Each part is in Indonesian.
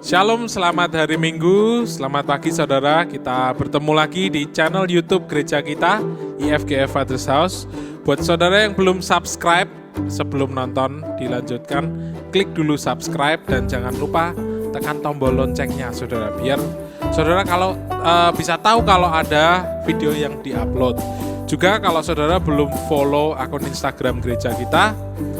Shalom, selamat hari Minggu, selamat pagi saudara. Kita bertemu lagi di channel YouTube gereja kita, IFGF Fathers House. Buat saudara yang belum subscribe, sebelum nonton dilanjutkan, klik dulu subscribe dan jangan lupa tekan tombol loncengnya saudara. Biar saudara kalau bisa tahu kalau ada video yang diupload. Juga kalau saudara belum follow akun Instagram gereja kita,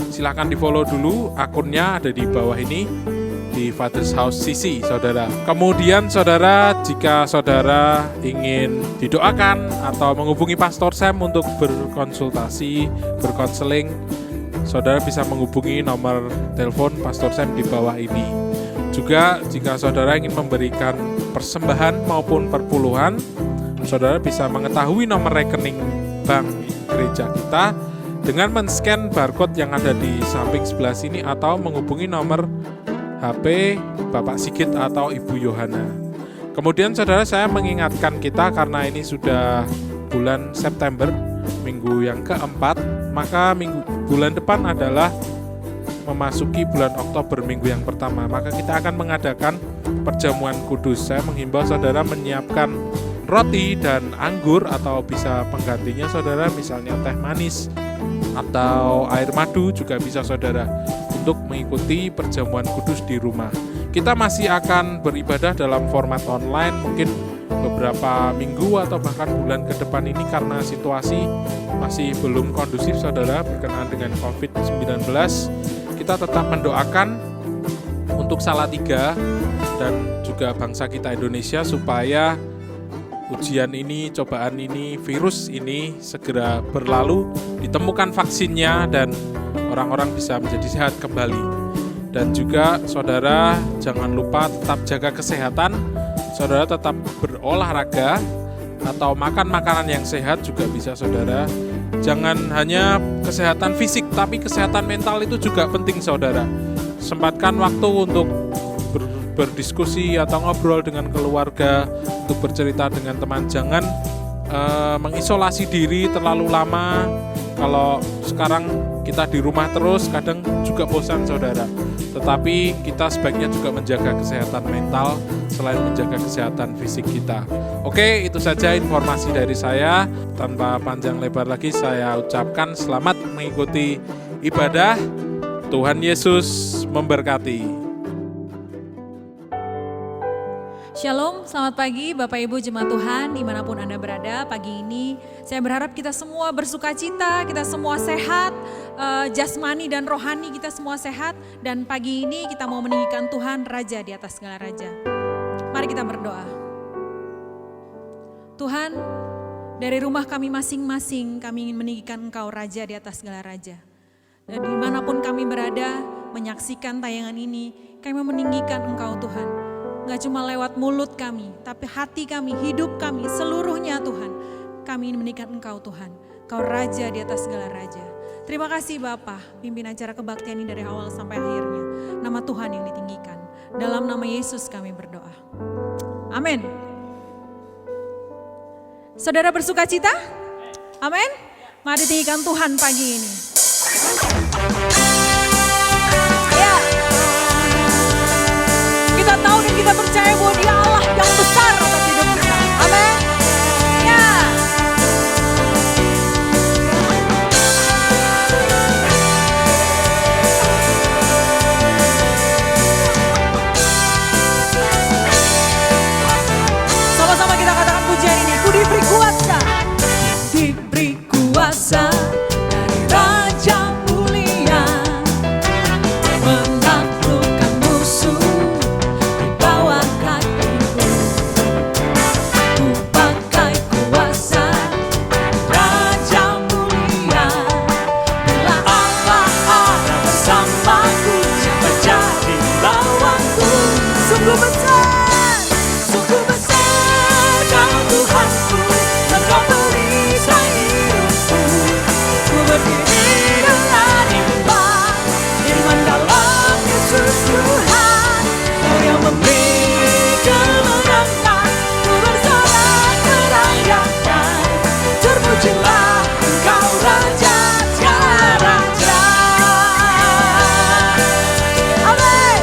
silakan di follow dulu, akunnya ada di bawah ini. Di Fathers House CC, saudara. Kemudian saudara, jika saudara ingin didoakan atau menghubungi Pastor Sam untuk berkonsultasi, berkonseling, saudara bisa menghubungi nomor telepon Pastor Sam di bawah ini. Juga jika saudara ingin memberikan persembahan maupun perpuluhan, saudara bisa mengetahui nomor rekening bank gereja kita dengan men-scan barcode yang ada di samping sebelah sini atau menghubungi nomor HP Bapak Sigit atau Ibu Yohana. Kemudian saudara, saya mengingatkan kita karena ini sudah bulan September, minggu yang keempat, maka bulan depan adalah memasuki bulan Oktober, minggu yang pertama. Maka kita akan mengadakan perjamuan kudus. Saya menghimbau saudara menyiapkan roti dan anggur atau bisa penggantinya saudara, misalnya teh manis atau air madu juga bisa saudara, untuk mengikuti perjamuan kudus di rumah. Kita masih akan beribadah dalam format online mungkin beberapa minggu atau bahkan bulan ke depan ini karena situasi masih belum kondusif saudara berkenaan dengan COVID-19. Kita tetap mendoakan untuk Salatiga dan juga bangsa kita Indonesia supaya ujian ini, cobaan ini, virus ini segera berlalu, ditemukan vaksinnya dan orang-orang bisa menjadi sehat kembali. Dan juga saudara jangan lupa tetap jaga kesehatan, saudara tetap berolahraga atau makan makanan yang sehat juga bisa saudara. Jangan hanya kesehatan fisik tapi kesehatan mental itu juga penting saudara. Sempatkan waktu untuk berdiskusi atau ngobrol dengan keluarga, untuk bercerita dengan teman. Jangan mengisolasi diri terlalu lama. Kalau sekarang kita di rumah terus kadang juga bosan saudara. Tetapi kita sebaiknya juga menjaga kesehatan mental selain menjaga kesehatan fisik kita. Oke, itu saja informasi dari saya. Tanpa panjang lebar lagi saya ucapkan selamat mengikuti ibadah. Tuhan Yesus memberkati. Shalom, selamat pagi Bapak Ibu Jemaat Tuhan dimanapun Anda berada. Pagi ini saya berharap kita semua bersuka cita, kita semua sehat, jasmani dan rohani kita semua sehat. Dan pagi ini kita mau meninggikan Tuhan Raja di atas segala Raja. Mari kita berdoa. Tuhan, dari rumah kami masing-masing kami ingin meninggikan Engkau Raja di atas segala Raja. Dan dimanapun kami berada menyaksikan tayangan ini, kami meninggikan Engkau Tuhan. Gak cuma lewat mulut kami, tapi hati kami, hidup kami, seluruhnya Tuhan. Kami ingin meninggikan Engkau Tuhan. Kau Raja di atas segala Raja. Terima kasih Bapa, pimpin acara kebaktian ini dari awal sampai akhirnya. Nama Tuhan yang ditinggikan. Dalam nama Yesus kami berdoa. Amin. Saudara bersuka cita? Amin. Mari tinggikan Tuhan pagi ini. Ya. Kita tahu dan kita percaya bahwa Dia Allah yang besar atas hidup kita. Amin. Ya. Sama-sama kita katakan pujian ini. Ku diberi kuasa. Diberi kuasa dari Raja mulia. Menaklukkan musuh di bawah kakiku. Ku pakai kuasa Raja mulia. Bila Allah ada bersamaku, siapa jadi lawanku? Sungguh besar, sungguh besar Kau Tuhanku. Engkau perisai hidupku. Ku berdiri dengan iman, iman dalam Yesus Tuhan. Kau yang memberi kemenangan, ku bersorak merayakan. Terpujilah Engkau Raja segala Raja. Amin.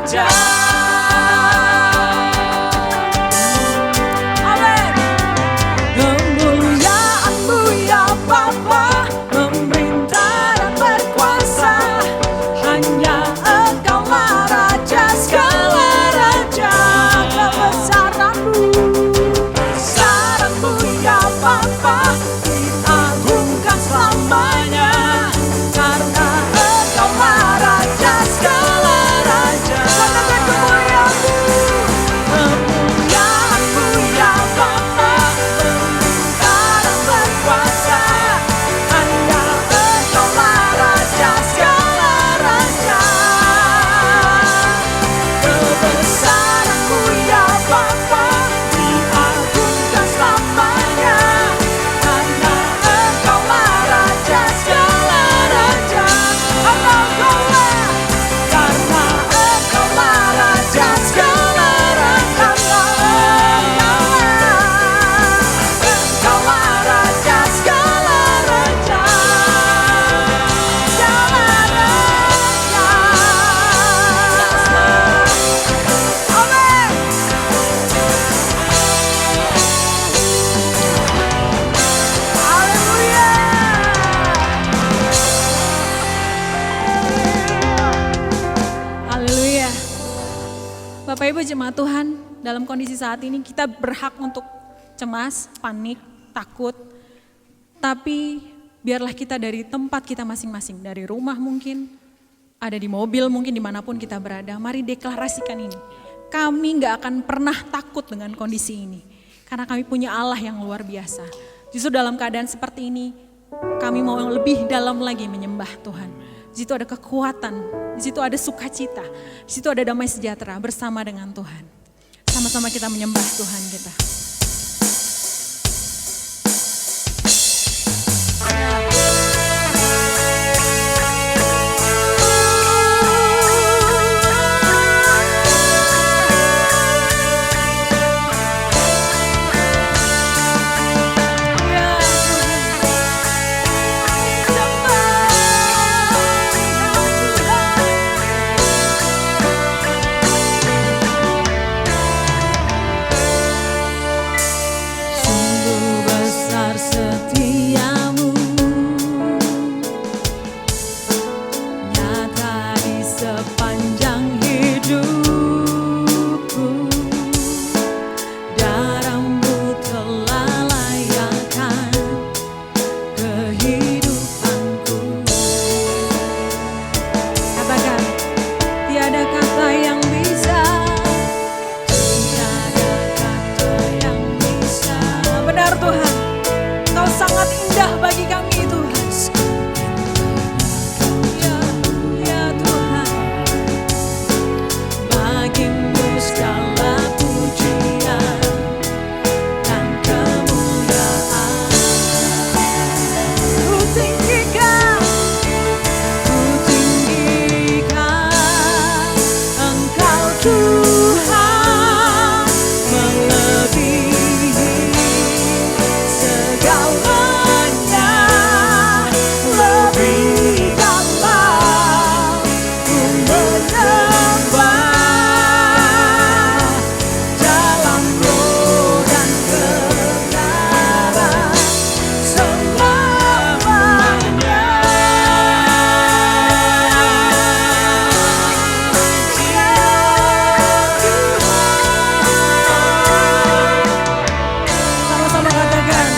raja. Amin. Kemuliaan-Mu ya Bapa, memerintah dan berkuasa. Hanya Engkaulah raja segala raja. Kebesaran-Mu, besaran-Mu ya Bapa, diagungkan selamanya. Karena Engkaulah raja segala raja. Katakan kemuliaan-Mu, kemuliaan-Mu ya Bapa, memerintah dan berkuasa. Hanya Engkaulah raja segala raja. Kebesaran-Mu ya Bapa, diagungkan selamanya. Karena Engkaulah raja segala raja. Engkaulah, karena Engkaulah raja segala raja. Engkaulah raja segala raja. Segala raja. Amin. Haleluya. Haleluya. Bapak Ibu jemaat Tuhan, dalam kondisi saat ini kita berhak untuk cemas, panik, takut. Tapi biarlah kita dari tempat kita masing-masing, dari rumah mungkin, ada di mobil mungkin dimanapun kita berada. Mari deklarasikan ini. Kami gak akan pernah takut dengan kondisi ini. Karena kami punya Allah yang luar biasa. Justru dalam keadaan seperti ini, kami mau lebih dalam lagi menyembah Tuhan. Di situ ada kekuatan, di situ ada sukacita, di situ ada damai sejahtera bersama dengan Tuhan. Sama-sama kita menyembah Tuhan kita. Sungguh besar setiamu, nyata di sepanjang hidupku. Darah-Mu telah layakkan kehidupanku. Katakan, tiada kata yang bisa, tiada kata yang bisa. Benar Tuhan, Kau sangat indah bagi kami Tuhan. Ya, ya Tuhan, bagi-Mu segala pujian dan kemuliaan. Ku tinggikan Engkau Tuhan, melebihi segalanya, lebih dalam ku menyembah dalam roh dan kebenaran selamanya. Sama-sama katakan,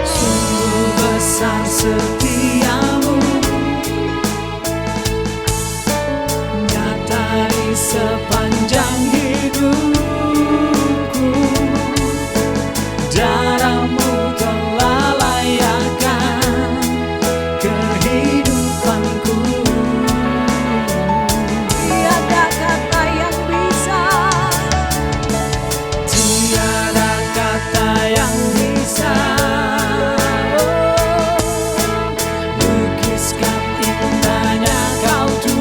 sungguh besar setiamu, nyata di sepanjang hidupku. Darah-Mu telah layakkan kehidupanku. Tiada kata yang bisa, tiada kata yang bisa lukiskan indahnya Kau Tuhan.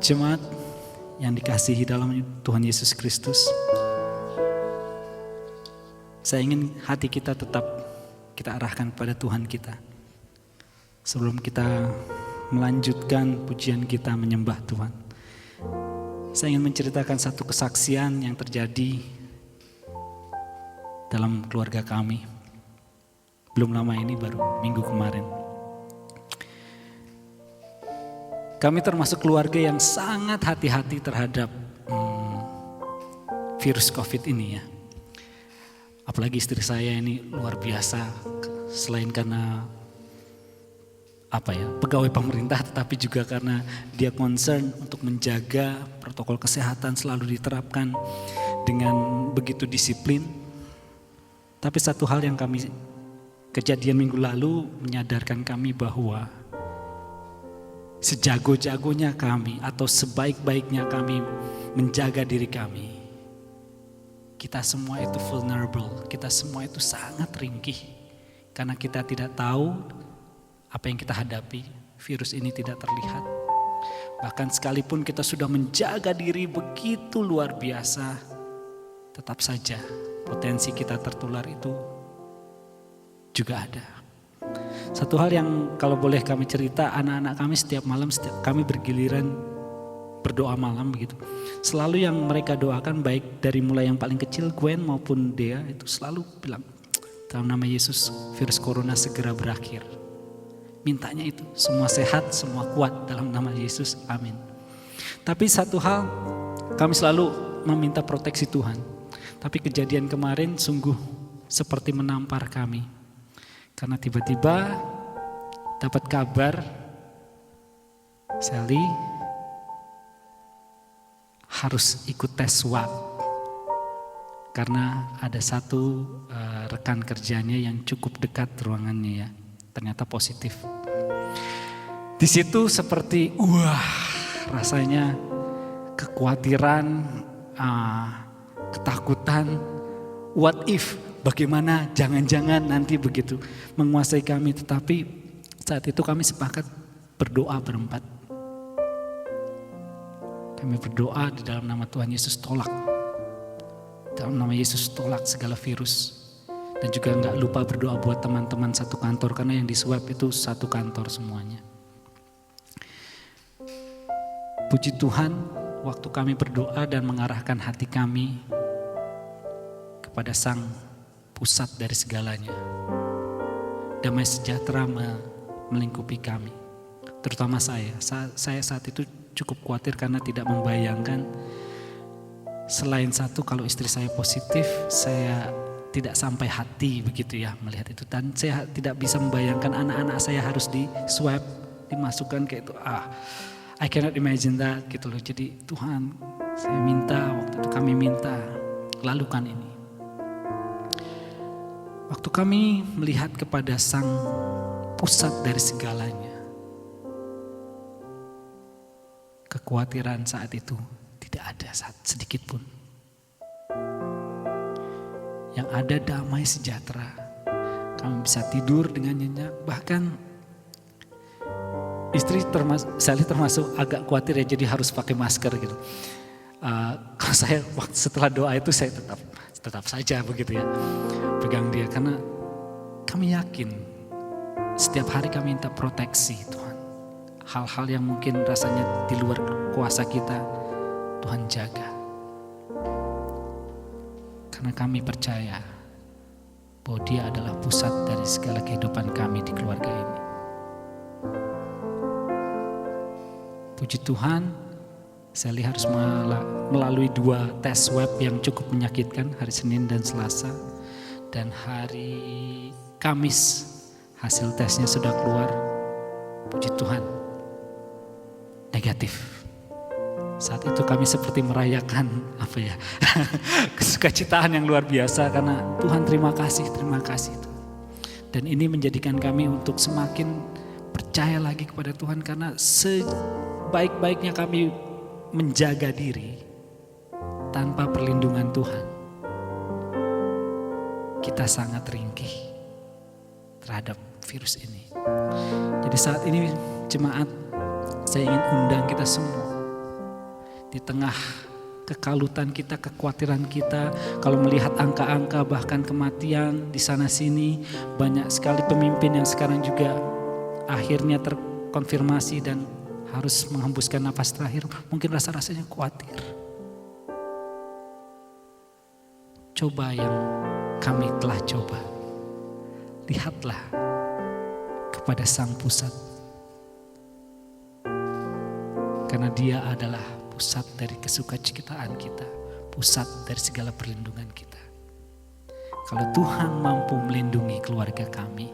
Jemaat yang dikasihi dalam Tuhan Yesus Kristus, saya ingin hati kita tetap kita arahkan pada Tuhan kita. Sebelum kita melanjutkan pujian kita menyembah Tuhan, saya ingin menceritakan satu kesaksian yang terjadi dalam keluarga kami. Belum lama ini, baru minggu kemarin. Kami termasuk keluarga yang sangat hati-hati terhadap virus COVID ini ya. Apalagi istri saya ini luar biasa, selain karena pegawai pemerintah, tetapi juga karena dia concern untuk menjaga protokol kesehatan selalu diterapkan dengan begitu disiplin. Tapi satu hal yang kejadian minggu lalu menyadarkan kami bahwa sejago-jagonya kami atau sebaik-baiknya kami menjaga diri kami, kita semua itu vulnerable, kita semua itu sangat ringkih. Karena kita tidak tahu apa yang kita hadapi, virus ini tidak terlihat. Bahkan sekalipun kita sudah menjaga diri begitu luar biasa, tetap saja potensi kita tertular itu juga ada. Satu hal yang kalau boleh kami cerita, anak-anak kami setiap malam kami bergiliran berdoa malam begitu. Selalu yang mereka doakan, baik dari mulai yang paling kecil Gwen maupun Dea, itu selalu bilang, dalam nama Yesus virus corona segera berakhir. Mintanya itu, semua sehat, semua kuat dalam nama Yesus, amin. Tapi satu hal, kami selalu meminta proteksi Tuhan. Tapi kejadian kemarin sungguh seperti menampar kami. Karena tiba-tiba dapat kabar Sally harus ikut tes swab. Karena ada satu rekan kerjanya yang cukup dekat ruangannya ya, ternyata positif. Di situ seperti rasanya kekhawatiran, ketakutan, what if, bagaimana, jangan-jangan nanti begitu menguasai kami. Tetapi saat itu kami sepakat berdoa berempat. Kami berdoa di dalam nama Tuhan Yesus, tolak. Dalam nama Yesus tolak segala virus. Dan juga gak lupa berdoa buat teman-teman satu kantor, karena yang di swab itu satu kantor semuanya. Puji Tuhan, waktu kami berdoa dan mengarahkan hati kami kepada Sang pusat dari segalanya, damai sejahtera melingkupi kami. Terutama saya saat itu cukup khawatir karena tidak membayangkan, selain satu, kalau istri saya positif, saya tidak sampai hati begitu ya melihat itu. Dan saya tidak bisa membayangkan anak-anak saya harus di swab, dimasukkan kayak itu. I cannot imagine that gitu loh. Jadi Tuhan, saya minta, waktu itu kami minta, lakukan ini. Waktu kami melihat kepada Sang pusat dari segalanya, kekhawatiran saat itu tidak ada sedikit pun. Yang ada damai sejahtera. Kami bisa tidur dengan nyenyak. Bahkan istri termasuk agak khawatir ya, jadi harus pakai masker gitu. Kalau saya setelah doa itu saya tetap saja begitu ya, pegang dia, karena kami yakin setiap hari kami minta proteksi Tuhan. Hal-hal yang mungkin rasanya di luar kuasa kita, Tuhan jaga. Karena kami percaya bahwa Dia adalah pusat dari segala kehidupan kami di keluarga ini. Puji Tuhan, Sally harus melalui 2 tes swab yang cukup menyakitkan, hari Senin dan Selasa. Dan hari Kamis hasil tesnya sudah keluar. Puji Tuhan, negatif. Saat itu kami seperti merayakan kesukacitaan yang luar biasa, karena Tuhan terima kasih. Dan ini menjadikan kami untuk semakin percaya lagi kepada Tuhan, karena sebaik-baiknya kami menjaga diri tanpa perlindungan Tuhan, kita sangat ringkih terhadap virus ini. Jadi saat ini jemaat, saya ingin undang kita semua Di tengah kekalutan kita, kekhawatiran kita, kalau melihat angka-angka bahkan kematian di sana sini, banyak sekali pemimpin yang sekarang juga akhirnya terkonfirmasi dan harus menghembuskan nafas terakhir, mungkin rasa-rasanya khawatir. Coba yang kami telah coba, lihatlah kepada Sang Pusat, karena Dia adalah pusat dari kesukacitaan kita, pusat dari segala perlindungan kita. Kalau Tuhan mampu melindungi keluarga kami,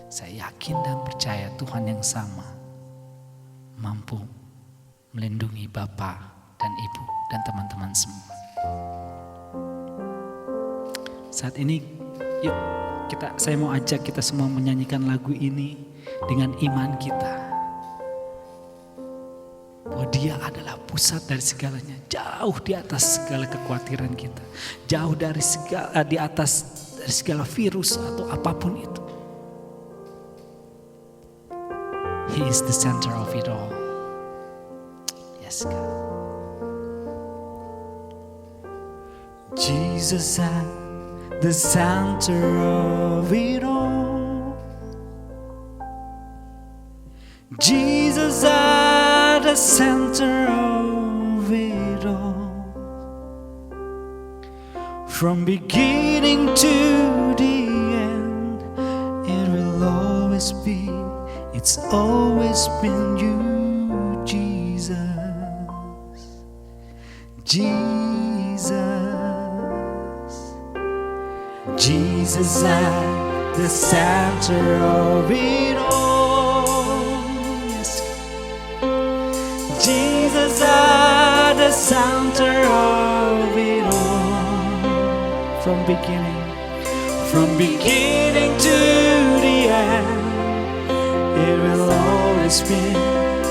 saya yakin dan percaya Tuhan yang sama mampu melindungi Bapak dan Ibu dan teman-teman semua. Saat ini yuk saya mau ajak kita semua menyanyikan lagu ini dengan iman kita. Bahwa Dia adalah pusat dari segalanya, jauh di atas segala kekhawatiran kita, jauh dari di atas dari segala virus atau apapun itu. He is the center of it all. Yes, God. Jesus at the center of it all. Jesus at the center of it all. From beginning to the end, it will always be, it's always been you, Jesus. Jesus. Jesus at the center of it all. Yes. Jesus at the center of it all. From beginning to the end, it will always be,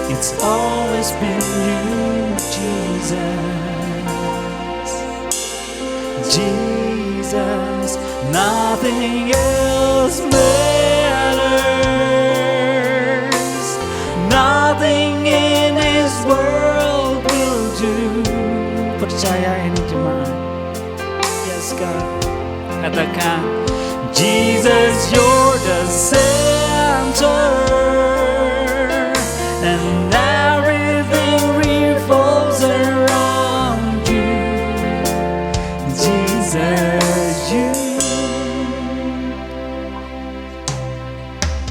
it's always been you, Jesus. Jesus, nothing else matters. Nothing in this world will do. Percaya ini jemaat. Yes, God. Katakan, Jesus, you're the center, and everything revolves around you. Jesus, you.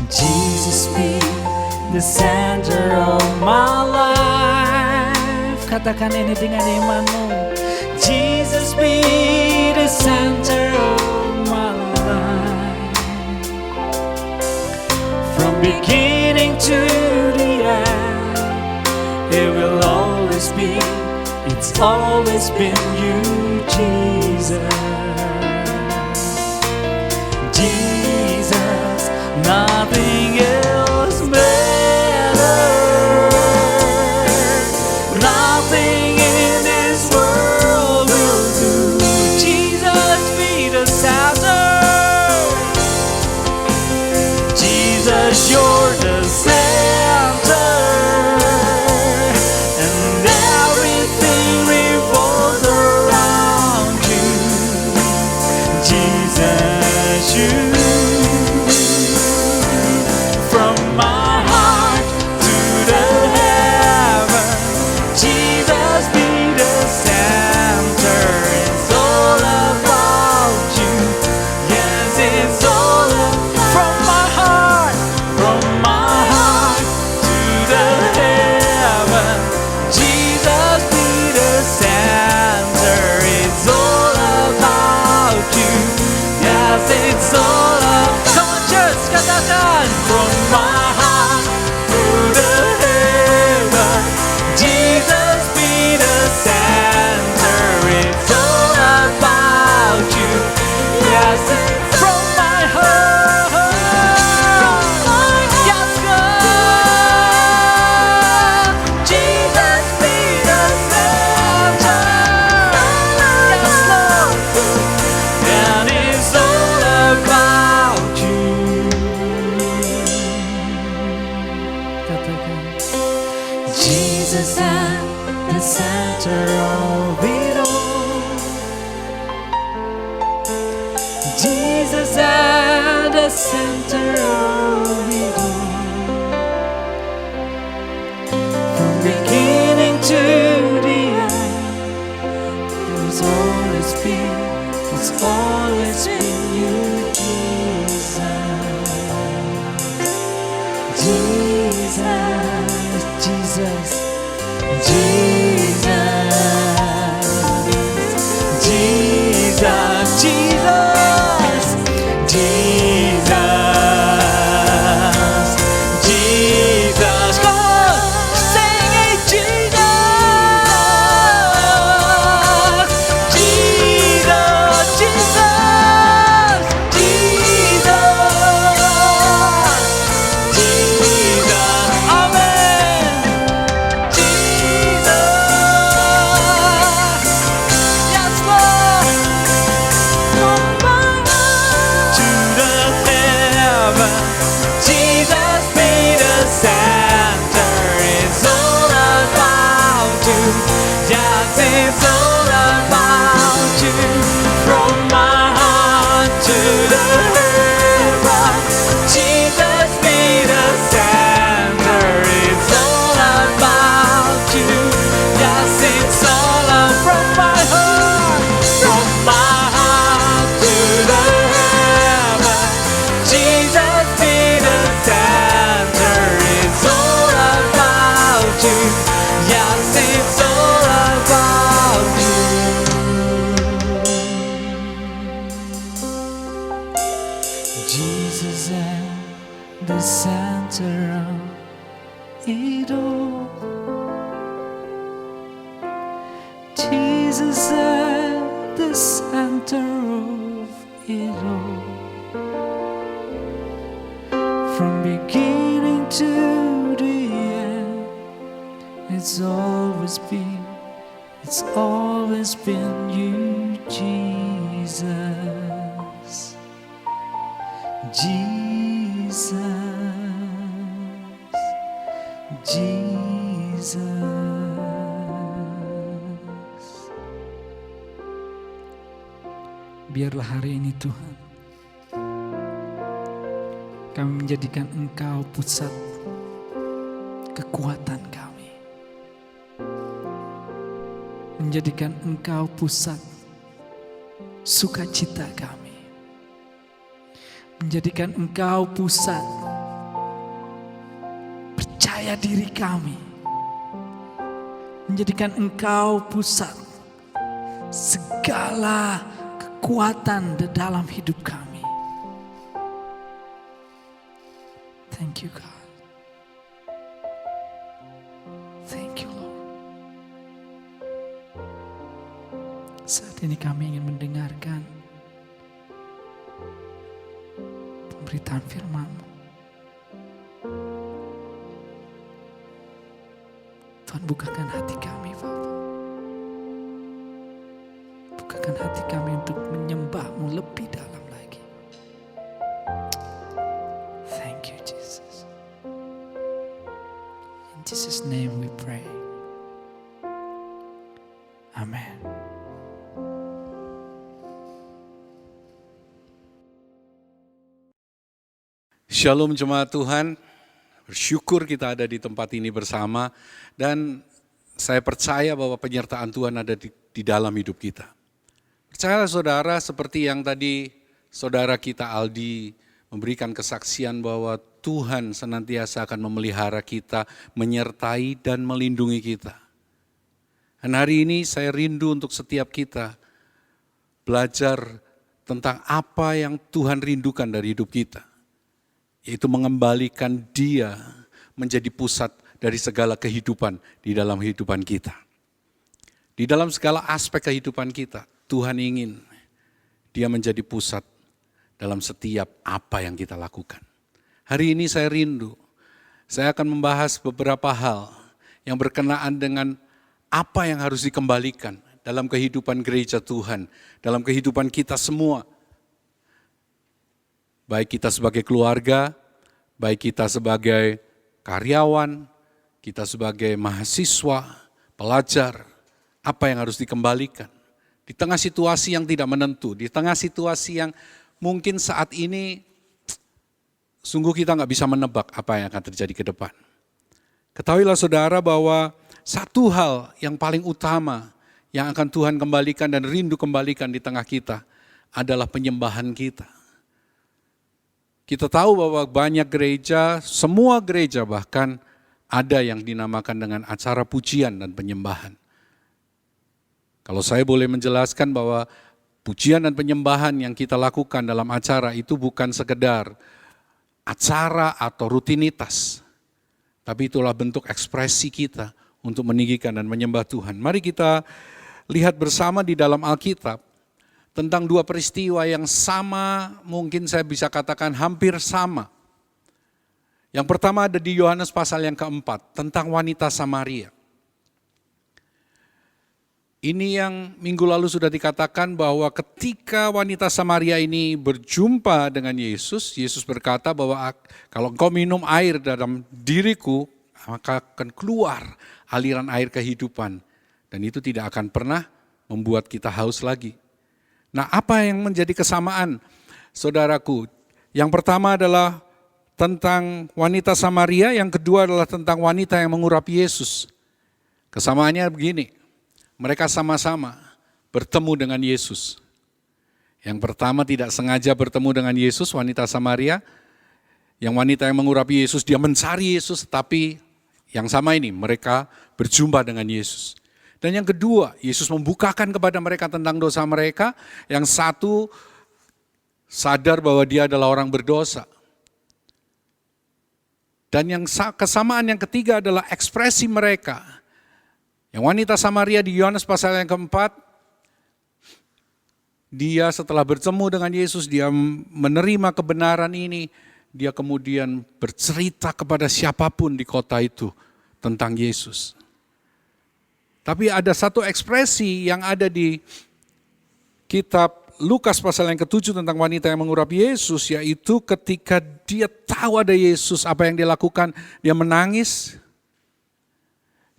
Jesus be the center of my life. Katakan ini dengan imanmu. Jesus be the center of my life. From beginning to the end, it will always be, it's always been you, Jesus. Jesus, nothing else matters. Nothing in this world will do. Jesus be the center. Jesus, you're the center, and everything revolves around you. Jesus, you. From my heart to the heaven, Jesus be the center. It's all about you. Yes, it's all from my heart, from my heart. center of it all. Jesus at the center of it all. From beginning to the end, it's always been you, Jesus. Jesus, Jesus, Jesus, Jesus, Jesus, Jesus, Jesus. Come on, sing it, Jesus, Jesus, Jesus, Jesus, Jesus, amen. Jesus, yes Lord, from my heart to the heaven, Jesus be the center. It's all about you. Yes, it's all about you. From my heart to the heaven, Jesus be the center. It's all about you. Yes, it's all from my heart to the heaven. Jesus be the center. It's all about you. Yes, it's all about you. Jesus at the center of it all. Jesus at the center of it all. From beginning to the end, it's always been you, Jesus. Jesus, Jesus. Biarlah hari ini Tuhan, kami menjadikan Engkau pusat kekuatan kami. Menjadikan Engkau pusat sukacita kami. Menjadikan Engkau pusat percaya diri kami. Menjadikan Engkau pusat segala kekuatan di dalam hidup kami. Thank you God. Thank you Lord. Saat ini kami ingin mendengarkan pemberitaan firman-Mu. Tuhan, bukakan hati kami Bapa. Bukakan hati kami untuk menyembah-Mu lebih dalam lagi. Thank you Jesus. In Jesus' name we pray. Amen. Shalom jemaat Tuhan, bersyukur kita ada di tempat ini bersama dan saya percaya bahwa penyertaan Tuhan ada di dalam hidup kita. Percayalah saudara, seperti yang tadi saudara kita Aldi memberikan kesaksian bahwa Tuhan senantiasa akan memelihara kita, menyertai dan melindungi kita. Dan hari ini saya rindu untuk setiap kita belajar tentang apa yang Tuhan rindukan dari hidup kita. Yaitu mengembalikan Dia menjadi pusat dari segala kehidupan di dalam kehidupan kita. Di dalam segala aspek kehidupan kita, Tuhan ingin Dia menjadi pusat dalam setiap apa yang kita lakukan. Hari ini saya rindu, saya akan membahas beberapa hal yang berkenaan dengan apa yang harus dikembalikan dalam kehidupan gereja Tuhan, dalam kehidupan kita semua. Baik kita sebagai keluarga, baik kita sebagai karyawan, kita sebagai mahasiswa, pelajar, apa yang harus dikembalikan. Di tengah situasi yang tidak menentu, di tengah situasi yang mungkin saat ini sungguh kita nggak bisa menebak apa yang akan terjadi ke depan. Ketahuilah saudara bahwa satu hal yang paling utama yang akan Tuhan kembalikan dan rindu kembalikan di tengah kita adalah penyembahan kita. Kita tahu bahwa banyak gereja, semua gereja bahkan ada yang dinamakan dengan acara pujian dan penyembahan. Kalau saya boleh menjelaskan bahwa pujian dan penyembahan yang kita lakukan dalam acara itu bukan sekedar acara atau rutinitas, tapi itulah bentuk ekspresi kita untuk meninggikan dan menyembah Tuhan. Mari kita lihat bersama di dalam Alkitab tentang dua peristiwa yang sama, mungkin saya bisa katakan hampir sama. Yang pertama ada di Yohanes pasal yang keempat, tentang wanita Samaria. Ini yang minggu lalu sudah dikatakan bahwa ketika wanita Samaria ini berjumpa dengan Yesus, Yesus berkata bahwa kalau engkau minum air dalam diriku, maka akan keluar aliran air kehidupan. Dan itu tidak akan pernah membuat kita haus lagi. Nah, apa yang menjadi kesamaan, saudaraku? Yang pertama adalah tentang wanita Samaria, yang kedua adalah tentang wanita yang mengurapi Yesus. Kesamaannya begini. Mereka sama-sama bertemu dengan Yesus. Yang pertama tidak sengaja bertemu dengan Yesus, wanita Samaria. Yang wanita yang mengurapi Yesus, dia mencari Yesus, tapi yang sama ini, mereka berjumpa dengan Yesus. Dan yang kedua, Yesus membukakan kepada mereka tentang dosa mereka. Yang satu sadar bahwa dia adalah orang berdosa. Dan yang kesamaan yang ketiga adalah ekspresi mereka. Yang wanita Samaria di Yohanes pasal yang keempat, dia setelah bertemu dengan Yesus, dia menerima kebenaran ini, dia kemudian bercerita kepada siapapun di kota itu tentang Yesus. Tapi ada satu ekspresi yang ada di kitab Lukas pasal yang ke-7 tentang wanita yang mengurapi Yesus, yaitu ketika dia tahu ada Yesus, apa yang dia lakukan? Dia menangis,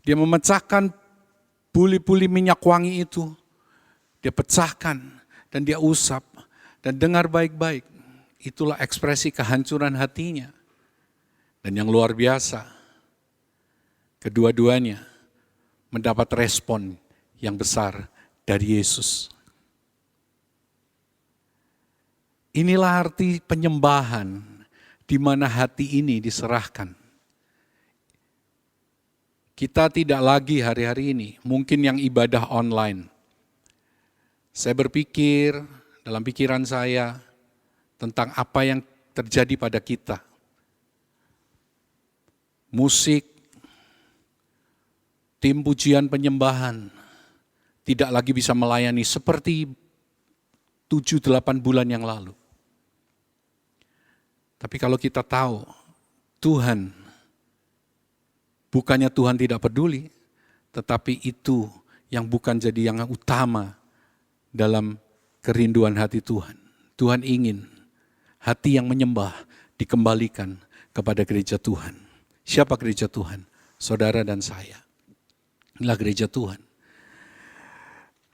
dia memecahkan buli-buli minyak wangi itu, dia pecahkan dan dia usap. Dan dengar baik-baik, itulah ekspresi kehancuran hatinya. Dan yang luar biasa, kedua-duanya mendapat respon yang besar dari Yesus. Inilah arti penyembahan, di mana hati ini diserahkan. Kita tidak lagi hari-hari ini, mungkin yang ibadah online. Saya berpikir dalam pikiran saya tentang apa yang terjadi pada kita. Musik, tim pujian penyembahan, tidak lagi bisa melayani seperti 7-8 bulan yang lalu. Tapi kalau kita tahu, Tuhan, bukannya Tuhan tidak peduli, tetapi itu yang bukan jadi yang utama dalam kerinduan hati Tuhan. Tuhan ingin hati yang menyembah dikembalikan kepada gereja Tuhan. Siapa gereja Tuhan? Saudara dan saya. Inilah gereja Tuhan.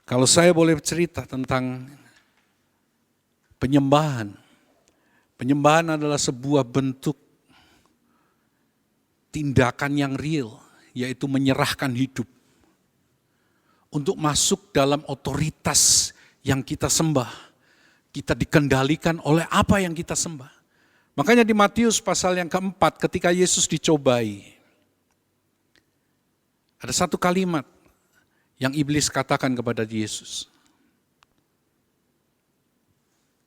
Kalau saya boleh cerita tentang penyembahan. Penyembahan adalah sebuah bentuk tindakan yang real, yaitu menyerahkan hidup untuk masuk dalam otoritas yang kita sembah. Kita dikendalikan oleh apa yang kita sembah. Makanya di Matius pasal yang keempat, ketika Yesus dicobai, ada satu kalimat yang iblis katakan kepada Yesus.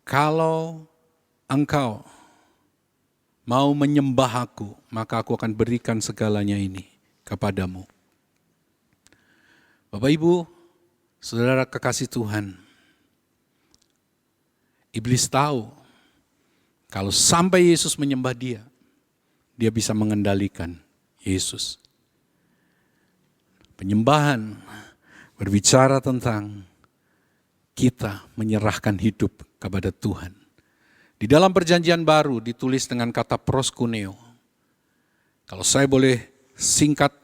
Kalau engkau mau menyembah aku, maka aku akan berikan segalanya ini kepadamu. Bapak Ibu, saudara kekasih Tuhan, iblis tahu kalau sampai Yesus menyembah dia bisa mengendalikan Yesus. Penyembahan berbicara tentang kita menyerahkan hidup kepada Tuhan. Di dalam perjanjian baru ditulis dengan kata proskuneo. Kalau saya boleh singkat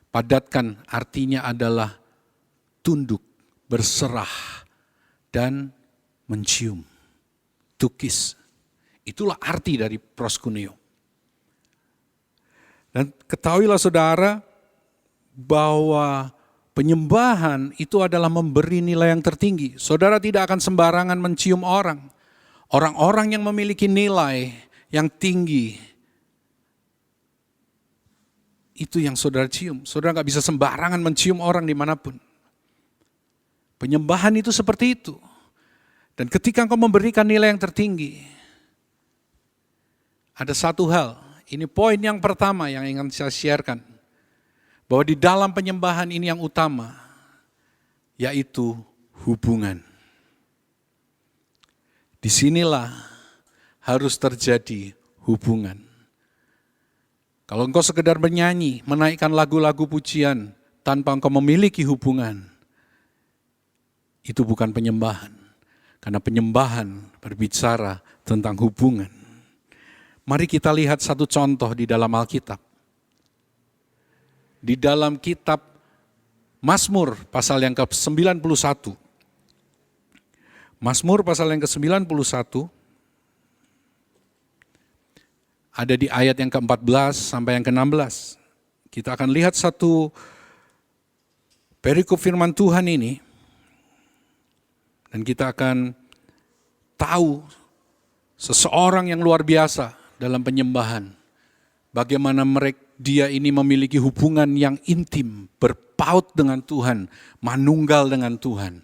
padatkan, artinya adalah tunduk, berserah, dan mencium. To kiss. Itulah arti dari proskuneo. Dan ketahuilah saudara bahwa penyembahan itu adalah memberi nilai yang tertinggi. Saudara tidak akan sembarangan mencium orang. Orang-orang yang memiliki nilai yang tinggi, itu yang saudara cium. Saudara gak bisa sembarangan mencium orang dimanapun. Penyembahan itu seperti itu. Dan ketika engkau memberikan nilai yang tertinggi, ada satu hal, ini poin yang pertama yang ingin saya sharekan. Bahwa di dalam penyembahan ini yang utama, yaitu hubungan. Disinilah harus terjadi hubungan. Kalau engkau sekedar menyanyi, menaikkan lagu-lagu pujian, tanpa engkau memiliki hubungan, itu bukan penyembahan. Karena penyembahan berbicara tentang hubungan. Mari kita lihat satu contoh di dalam Alkitab. Di dalam kitab Mazmur pasal yang ke-91. Mazmur pasal yang ke-91 ada di ayat yang ke-14 sampai yang ke-16. Kita akan lihat satu perikop firman Tuhan ini. Dan kita akan tahu seseorang yang luar biasa dalam penyembahan. Bagaimana dia ini memiliki hubungan yang intim, berpaut dengan Tuhan, manunggal dengan Tuhan.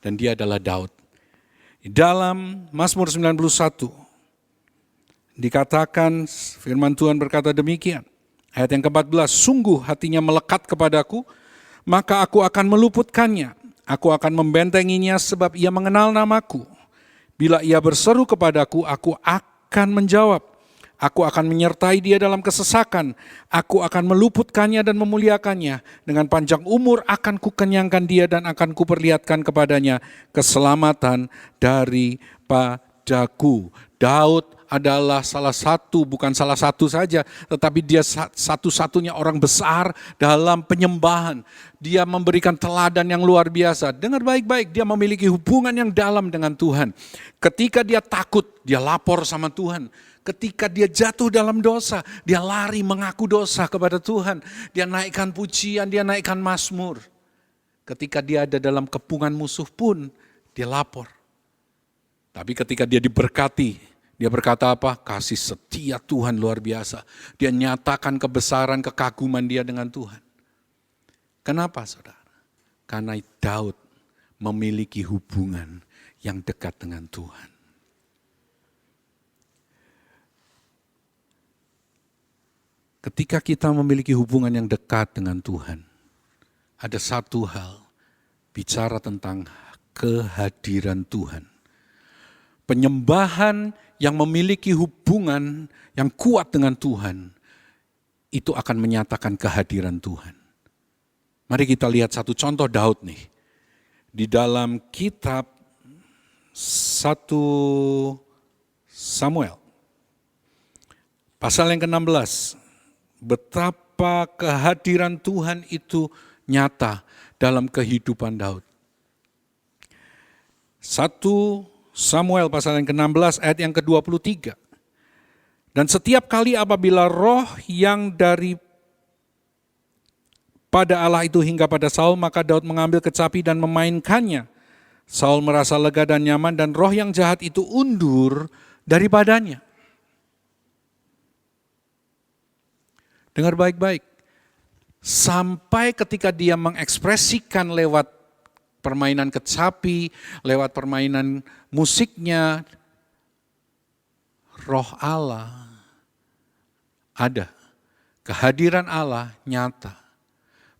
Dan dia adalah Daud. Di dalam Mazmur 91, dikatakan firman Tuhan berkata demikian. Ayat yang ke-14, sungguh hatinya melekat kepadaku, maka aku akan meluputkannya. Aku akan membentenginya sebab ia mengenal namaku. Bila ia berseru kepadaku, aku akan menjawab. Aku akan menyertai dia dalam kesesakan. Aku akan meluputkannya dan memuliakannya. Dengan panjang umur akan kukenyangkan dia dan akan kuperlihatkan kepadanya keselamatan daripadaku. Daud adalah salah satu, bukan salah satu saja, tetapi dia satu-satunya orang besar dalam penyembahan. Dia memberikan teladan yang luar biasa. Dengar baik-baik, dia memiliki hubungan yang dalam dengan Tuhan. Ketika dia takut, dia lapor sama Tuhan. Ketika dia jatuh dalam dosa, dia lari mengaku dosa kepada Tuhan. Dia naikkan pujian, dia naikkan mazmur. Ketika dia ada dalam kepungan musuh pun, dia lapor. Tapi ketika dia diberkati, dia berkata apa? Kasih setia Tuhan luar biasa. Dia nyatakan kebesaran, kekaguman dia dengan Tuhan. Kenapa saudara? Karena Daud memiliki hubungan yang dekat dengan Tuhan. Ketika kita memiliki hubungan yang dekat dengan Tuhan, ada satu hal, bicara tentang kehadiran Tuhan. Penyembahan yang memiliki hubungan yang kuat dengan Tuhan, itu akan menyatakan kehadiran Tuhan. Mari kita lihat satu contoh Daud nih. Di dalam kitab 1 Samuel, pasal yang ke-16, betapa kehadiran Tuhan itu nyata dalam kehidupan Daud. 1 Samuel pasal yang ke-16 ayat yang ke-23. Dan setiap kali apabila roh yang dari pada Allah itu hingga pada Saul, maka Daud mengambil kecapi dan memainkannya. Saul merasa lega dan nyaman dan roh yang jahat itu undur daripadanya. Dengar baik-baik. Sampai ketika dia mengekspresikan lewat permainan kecapi, lewat permainan musiknya, roh Allah ada. Kehadiran Allah nyata.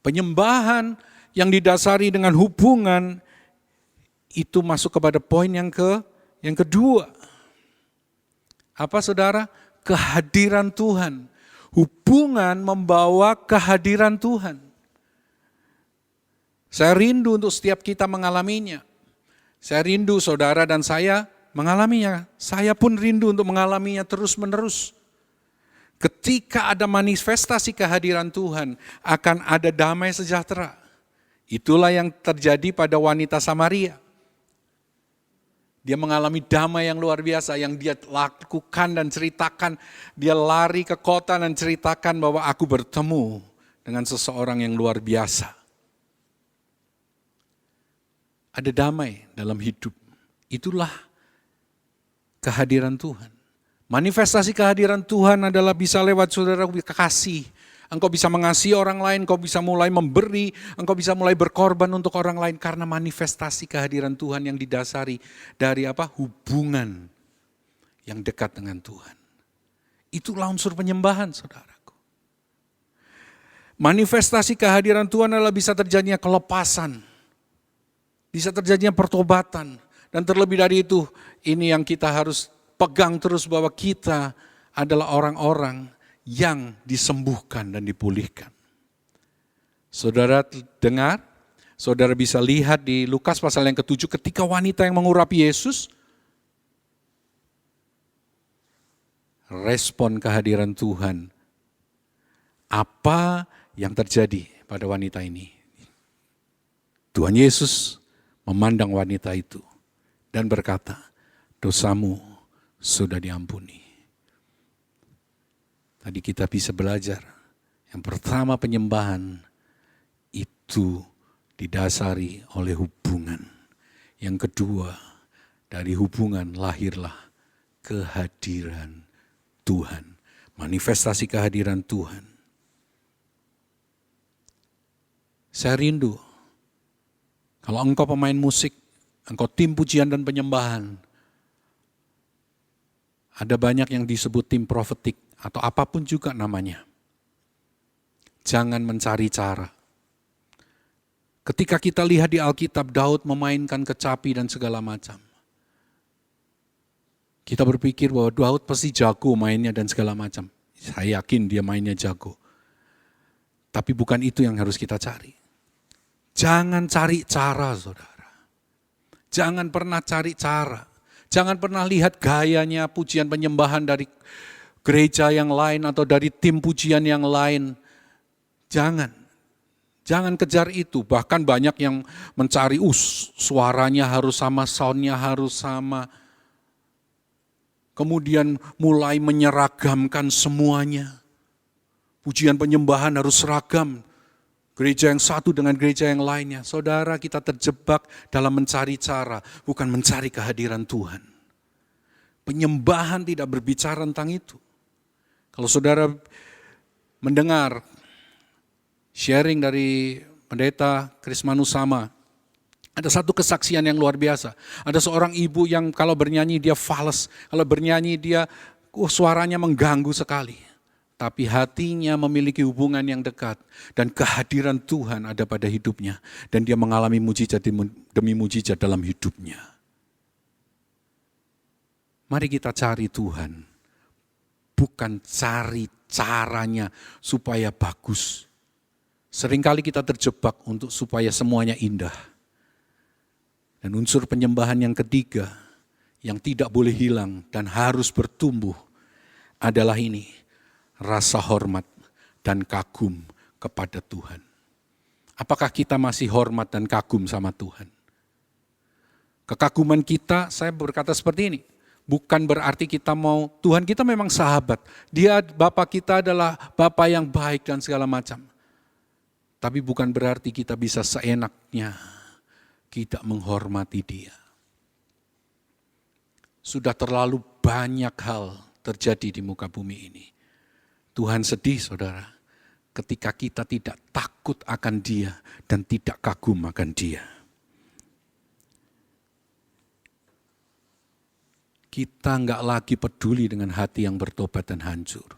Penyembahan yang didasari dengan hubungan itu masuk kepada poin yang kedua. Apa saudara? Kehadiran Tuhan. Hubungan membawa kehadiran Tuhan. Saya rindu untuk setiap kita mengalaminya. Saya rindu saudara dan saya mengalaminya. Saya pun rindu untuk mengalaminya terus-menerus. Ketika ada manifestasi kehadiran Tuhan, akan ada damai sejahtera. Itulah yang terjadi pada wanita Samaria. Dia mengalami damai yang luar biasa yang dia lakukan dan ceritakan. Dia lari ke kota dan ceritakan bahwa aku bertemu dengan seseorang yang luar biasa. Ada damai dalam hidup. Itulah kehadiran Tuhan. Manifestasi kehadiran Tuhan adalah bisa lewat saudara kasih. Engkau bisa mengasihi orang lain, engkau bisa mulai memberi, engkau bisa mulai berkorban untuk orang lain karena manifestasi kehadiran Tuhan yang didasari dari hubungan yang dekat dengan Tuhan. Itulah unsur penyembahan, saudaraku. Manifestasi kehadiran Tuhan adalah bisa terjadinya kelepasan, bisa terjadinya pertobatan, dan terlebih dari itu, ini yang kita harus pegang terus bahwa kita adalah orang-orang yang disembuhkan dan dipulihkan. Saudara dengar, saudara bisa lihat di Lukas pasal yang ke-7 ketika wanita yang mengurapi Yesus, respon kehadiran Tuhan. Apa yang terjadi pada wanita ini? Tuhan Yesus memandang wanita itu dan berkata, dosamu sudah diampuni. Tadi kita bisa belajar, yang pertama penyembahan itu didasari oleh hubungan. Yang kedua, dari hubungan lahirlah kehadiran Tuhan. Manifestasi kehadiran Tuhan. Saya rindu, kalau engkau pemain musik, engkau tim pujian dan penyembahan, ada banyak yang disebut tim profetik, atau apapun juga namanya. Jangan mencari cara. Ketika kita lihat di Alkitab, Daud memainkan kecapi dan segala macam. Kita berpikir bahwa Daud pasti jago mainnya dan segala macam. Saya yakin dia mainnya jago. Tapi bukan itu yang harus kita cari. Jangan cari cara, saudara. Jangan pernah cari cara. Jangan pernah lihat gayanya pujian penyembahan dari gereja yang lain atau dari tim pujian yang lain. Jangan kejar itu. Bahkan banyak yang mencari suaranya harus sama, soundnya harus sama. Kemudian mulai menyeragamkan semuanya. Pujian penyembahan harus seragam. Gereja yang satu dengan gereja yang lainnya. Saudara, kita terjebak dalam mencari cara, bukan mencari kehadiran Tuhan. Penyembahan tidak berbicara tentang itu. Kalau saudara mendengar sharing dari pendeta Kris Manusama, ada satu kesaksian yang luar biasa. Ada seorang ibu yang kalau bernyanyi dia fals, kalau bernyanyi dia suaranya mengganggu sekali. Tapi hatinya memiliki hubungan yang dekat dan kehadiran Tuhan ada pada hidupnya. Dan dia mengalami mujizat demi mujizat dalam hidupnya. Mari kita cari Tuhan. Bukan cari caranya supaya bagus. Seringkali kita terjebak untuk supaya semuanya indah. Dan unsur penyembahan yang ketiga yang tidak boleh hilang dan harus bertumbuh adalah ini, rasa hormat dan kagum kepada Tuhan. Apakah kita masih hormat dan kagum sama Tuhan? Kekaguman kita, saya berkata seperti ini, bukan berarti kita mau, Tuhan kita memang sahabat. Dia Bapa kita adalah Bapa yang baik dan segala macam. Tapi bukan berarti kita bisa seenaknya kita menghormati Dia. Sudah terlalu banyak hal terjadi di muka bumi ini. Tuhan sedih, saudara, ketika kita tidak takut akan Dia dan tidak kagum akan Dia. Kita enggak lagi peduli dengan hati yang bertobat dan hancur.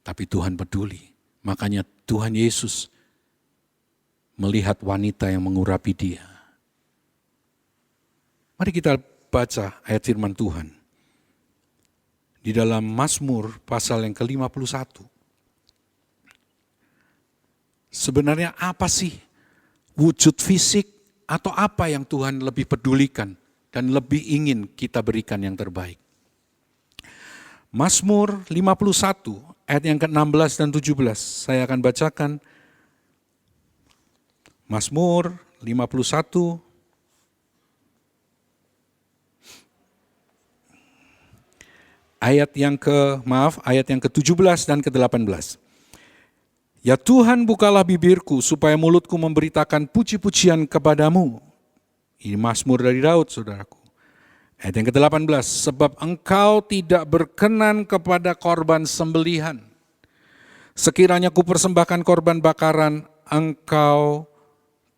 Tapi Tuhan peduli. Makanya Tuhan Yesus melihat wanita yang mengurapi Dia. Mari kita baca ayat firman Tuhan. Di dalam Mazmur pasal yang ke-51. Sebenarnya apa sih wujud fisik atau apa yang Tuhan lebih pedulikan? Dan lebih ingin kita berikan yang terbaik. Mazmur 51 ayat yang ke-16 dan 17. Saya akan bacakan. Mazmur 51 ayat yang ke-17 dan ke-18. Ya Tuhan, bukalah bibirku supaya mulutku memberitakan puji-pujian kepadamu. Ini Mazmur dari Daud, saudaraku. Ayat yang ke-18, sebab engkau tidak berkenan kepada korban sembelihan. Sekiranya ku persembahkan korban bakaran, engkau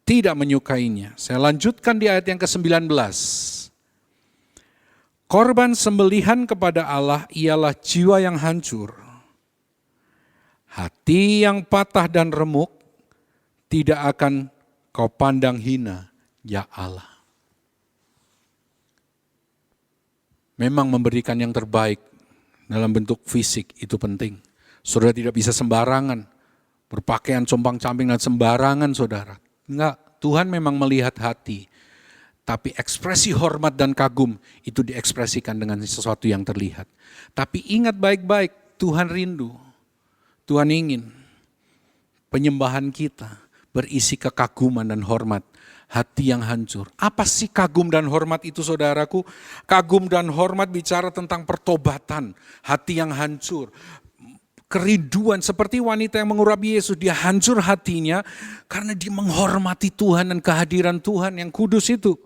tidak menyukainya. Saya lanjutkan di ayat yang ke-19. Korban sembelihan kepada Allah ialah jiwa yang hancur. Hati yang patah dan remuk tidak akan kau pandang hina, ya Allah. Memang memberikan yang terbaik dalam bentuk fisik itu penting. Saudara tidak bisa sembarangan berpakaian compang-camping dan sembarangan, saudara. Enggak, Tuhan memang melihat hati. Tapi ekspresi hormat dan kagum itu diekspresikan dengan sesuatu yang terlihat. Tapi ingat baik-baik, Tuhan rindu. Tuhan ingin penyembahan kita berisi kekaguman dan hormat, hati yang hancur. Apa sih kagum dan hormat itu, saudaraku? Kagum dan hormat bicara tentang pertobatan, hati yang hancur, kerinduan seperti wanita yang mengurapi Yesus. Dia hancur hatinya karena dia menghormati Tuhan dan kehadiran Tuhan yang kudus itu.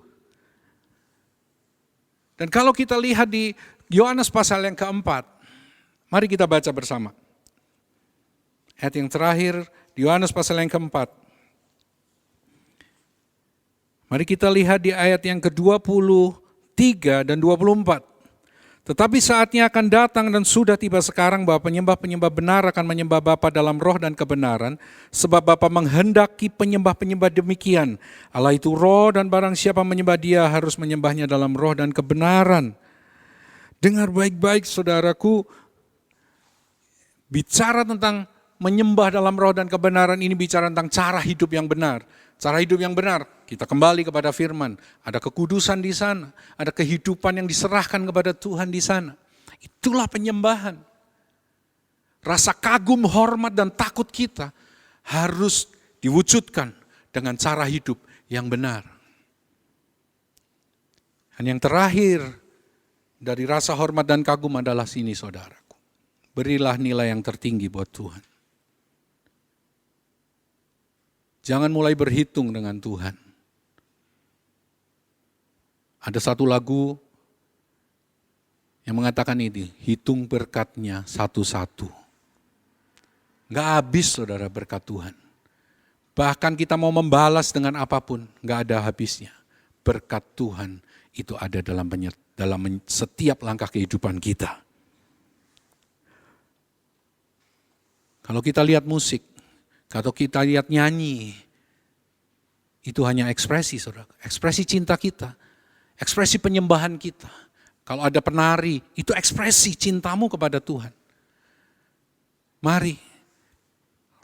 Dan kalau kita lihat di Yohanes pasal yang keempat, mari kita baca bersama. Ayat yang terakhir di Yohanes pasal yang keempat. Mari kita lihat di ayat yang ke-23 dan 24. Tetapi saatnya akan datang dan sudah tiba sekarang bahwa penyembah-penyembah benar akan menyembah Bapa dalam roh dan kebenaran, sebab Bapa menghendaki penyembah-penyembah demikian. Allah itu roh dan barang siapa menyembah Dia harus menyembahnya dalam roh dan kebenaran. Dengar baik-baik, saudaraku, bicara tentang menyembah dalam roh dan kebenaran ini bicara tentang cara hidup yang benar. Cara hidup yang benar, kita kembali kepada firman. Ada kekudusan di sana, ada kehidupan yang diserahkan kepada Tuhan di sana. Itulah penyembahan. Rasa kagum, hormat dan takut kita harus diwujudkan dengan cara hidup yang benar. Dan yang terakhir dari rasa hormat dan kagum adalah sini, saudaraku. Berilah nilai yang tertinggi buat Tuhan. Jangan mulai berhitung dengan Tuhan. Ada satu lagu yang mengatakan ini, hitung berkatnya satu-satu. Nggak habis, saudara, berkat Tuhan. Bahkan kita mau membalas dengan apapun, nggak ada habisnya. Berkat Tuhan itu ada dalam setiap langkah kehidupan kita. Kalau kita lihat musik, kalau kita lihat nyanyi, itu hanya ekspresi, saudara. Ekspresi cinta kita, ekspresi penyembahan kita. Kalau ada penari, itu ekspresi cintamu kepada Tuhan. Mari,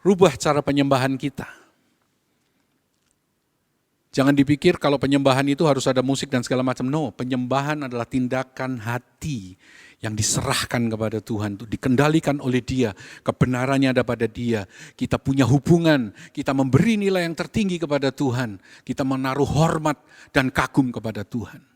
rubah cara penyembahan kita. Jangan dipikir kalau penyembahan itu harus ada musik dan segala macam. No, penyembahan adalah tindakan hati yang diserahkan kepada Tuhan, dikendalikan oleh Dia, kebenarannya ada pada Dia. Kita punya hubungan, kita memberi nilai yang tertinggi kepada Tuhan, kita menaruh hormat dan kagum kepada Tuhan.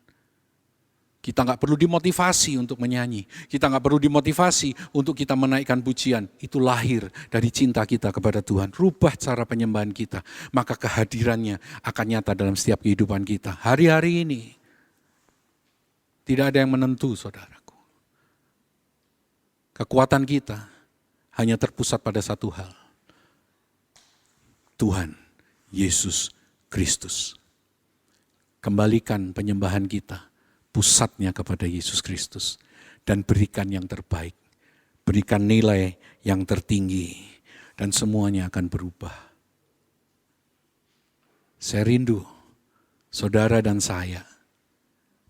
Kita nggak perlu dimotivasi untuk menyanyi, kita nggak perlu dimotivasi untuk kita menaikkan pujian. Itu lahir dari cinta kita kepada Tuhan. Rubah cara penyembahan kita, maka kehadirannya akan nyata dalam setiap kehidupan kita. Hari-hari ini tidak ada yang menentu, saudara. Kekuatan kita hanya terpusat pada satu hal. Tuhan Yesus Kristus. Kembalikan penyembahan kita, pusatnya kepada Yesus Kristus. Dan berikan yang terbaik. Berikan nilai yang tertinggi. Dan semuanya akan berubah. Saya rindu, saudara dan saya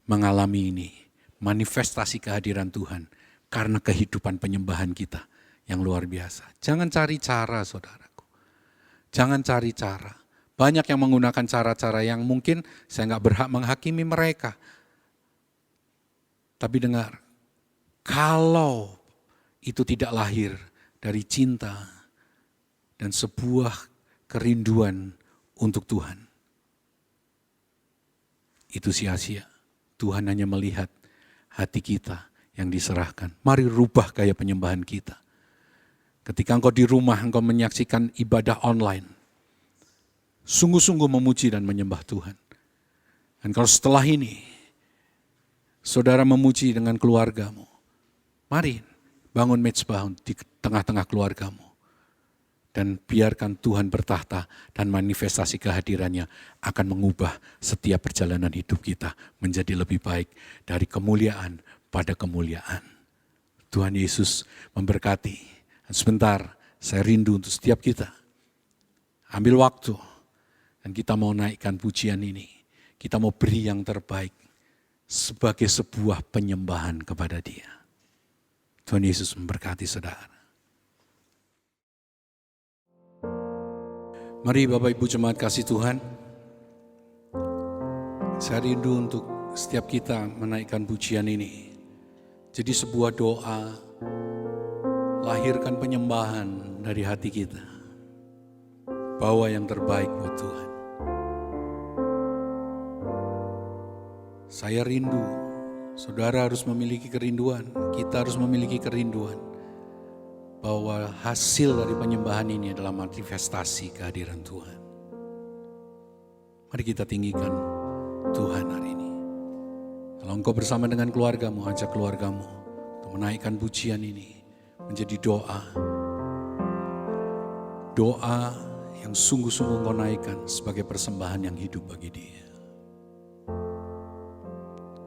mengalami ini. Manifestasi kehadiran Tuhan. Karena kehidupan penyembahan kita yang luar biasa. Jangan cari cara, saudaraku. Jangan cari cara. Banyak yang menggunakan cara-cara yang mungkin saya nggak berhak menghakimi mereka. Tapi dengar, kalau itu tidak lahir dari cinta dan sebuah kerinduan untuk Tuhan, itu sia-sia. Tuhan hanya melihat hati kita yang diserahkan. Mari rubah gaya penyembahan kita. Ketika engkau di rumah, engkau menyaksikan ibadah online, sungguh-sungguh memuji dan menyembah Tuhan. Dan kalau setelah ini, saudara memuji dengan keluargamu, mari bangun mezbah di tengah-tengah keluargamu. Dan biarkan Tuhan bertahta dan manifestasi kehadirannya akan mengubah setiap perjalanan hidup kita menjadi lebih baik dari kemuliaan pada kemuliaan. Tuhan Yesus memberkati. Dan sebentar, saya rindu untuk setiap kita. Ambil waktu dan kita mau naikkan pujian ini. Kita mau beri yang terbaik sebagai sebuah penyembahan kepada Dia. Tuhan Yesus memberkati saudara. Mari Bapak Ibu jemaat kasih Tuhan, saya rindu untuk setiap kita menaikkan pujian ini. Jadi sebuah doa, lahirkan penyembahan dari hati kita. Bawa yang terbaik buat Tuhan. Saya rindu, saudara harus memiliki kerinduan, kita harus memiliki kerinduan. Bahwa hasil dari penyembahan ini adalah manifestasi kehadiran Tuhan. Mari kita tinggikan Tuhan hari ini. Kalau engkau bersama dengan keluargamu, ajak keluargamu untuk menaikkan pujian ini menjadi doa. Doa yang sungguh-sungguh engkau naikkan sebagai persembahan yang hidup bagi Dia.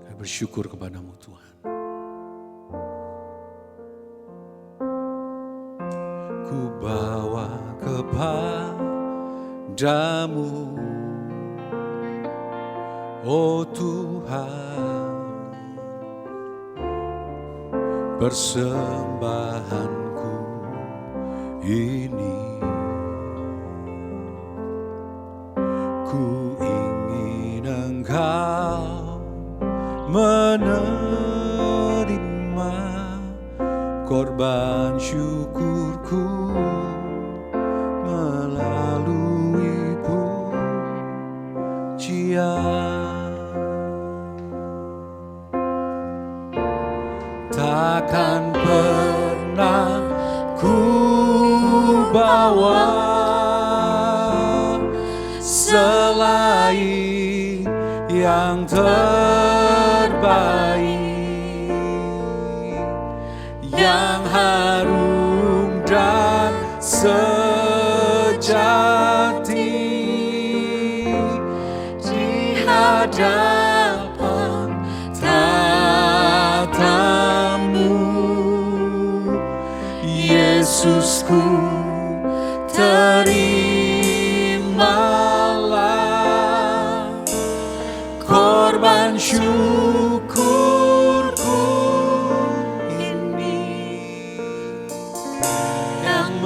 Kami bersyukur kepadamu Tuhan. Ku bawa kepadamu, oh Tuhan, persembahanku ini. Ku ingin Engkau menerima korban syukurku melalui pujian. Takkan pernah ku bawa selain yang terbaik, yang harum dan sejati di hadapan tatamu. Yesusku, terimalah korban syukurku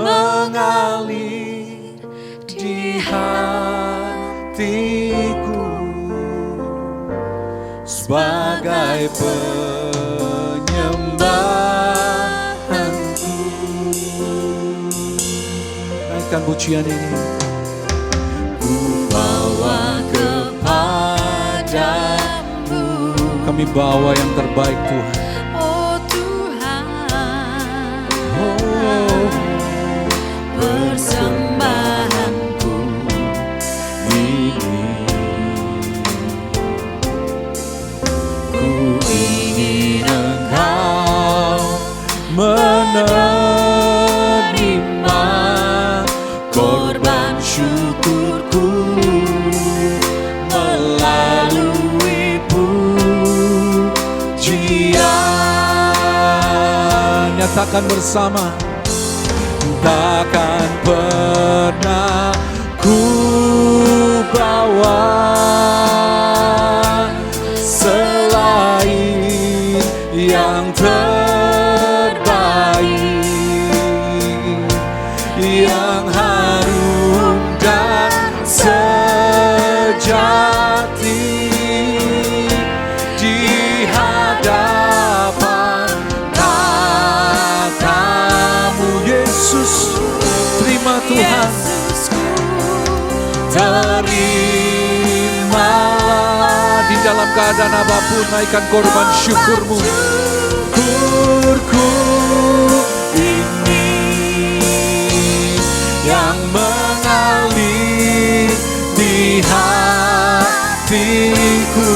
mengalir di hatiku sebagai penyembahanku. Naikkan pujian ini. Ku bawa kepadamu, kami bawa yang terbaik Tuhan. Oh Tuhan, Persembahanku ini, ku ingin Engkau menerima korban syukurku melalui pujian. Nyatakan bersama. Takkan pernah ku bawa selain yang terbaik, yang harum dan sejati di hadapan tatamu. Yesus, terima Tuhan. terimalah. Di dalam keadaan apapun, naikkan korban syukurmu. Syukurku ini yang mengalir di hatiku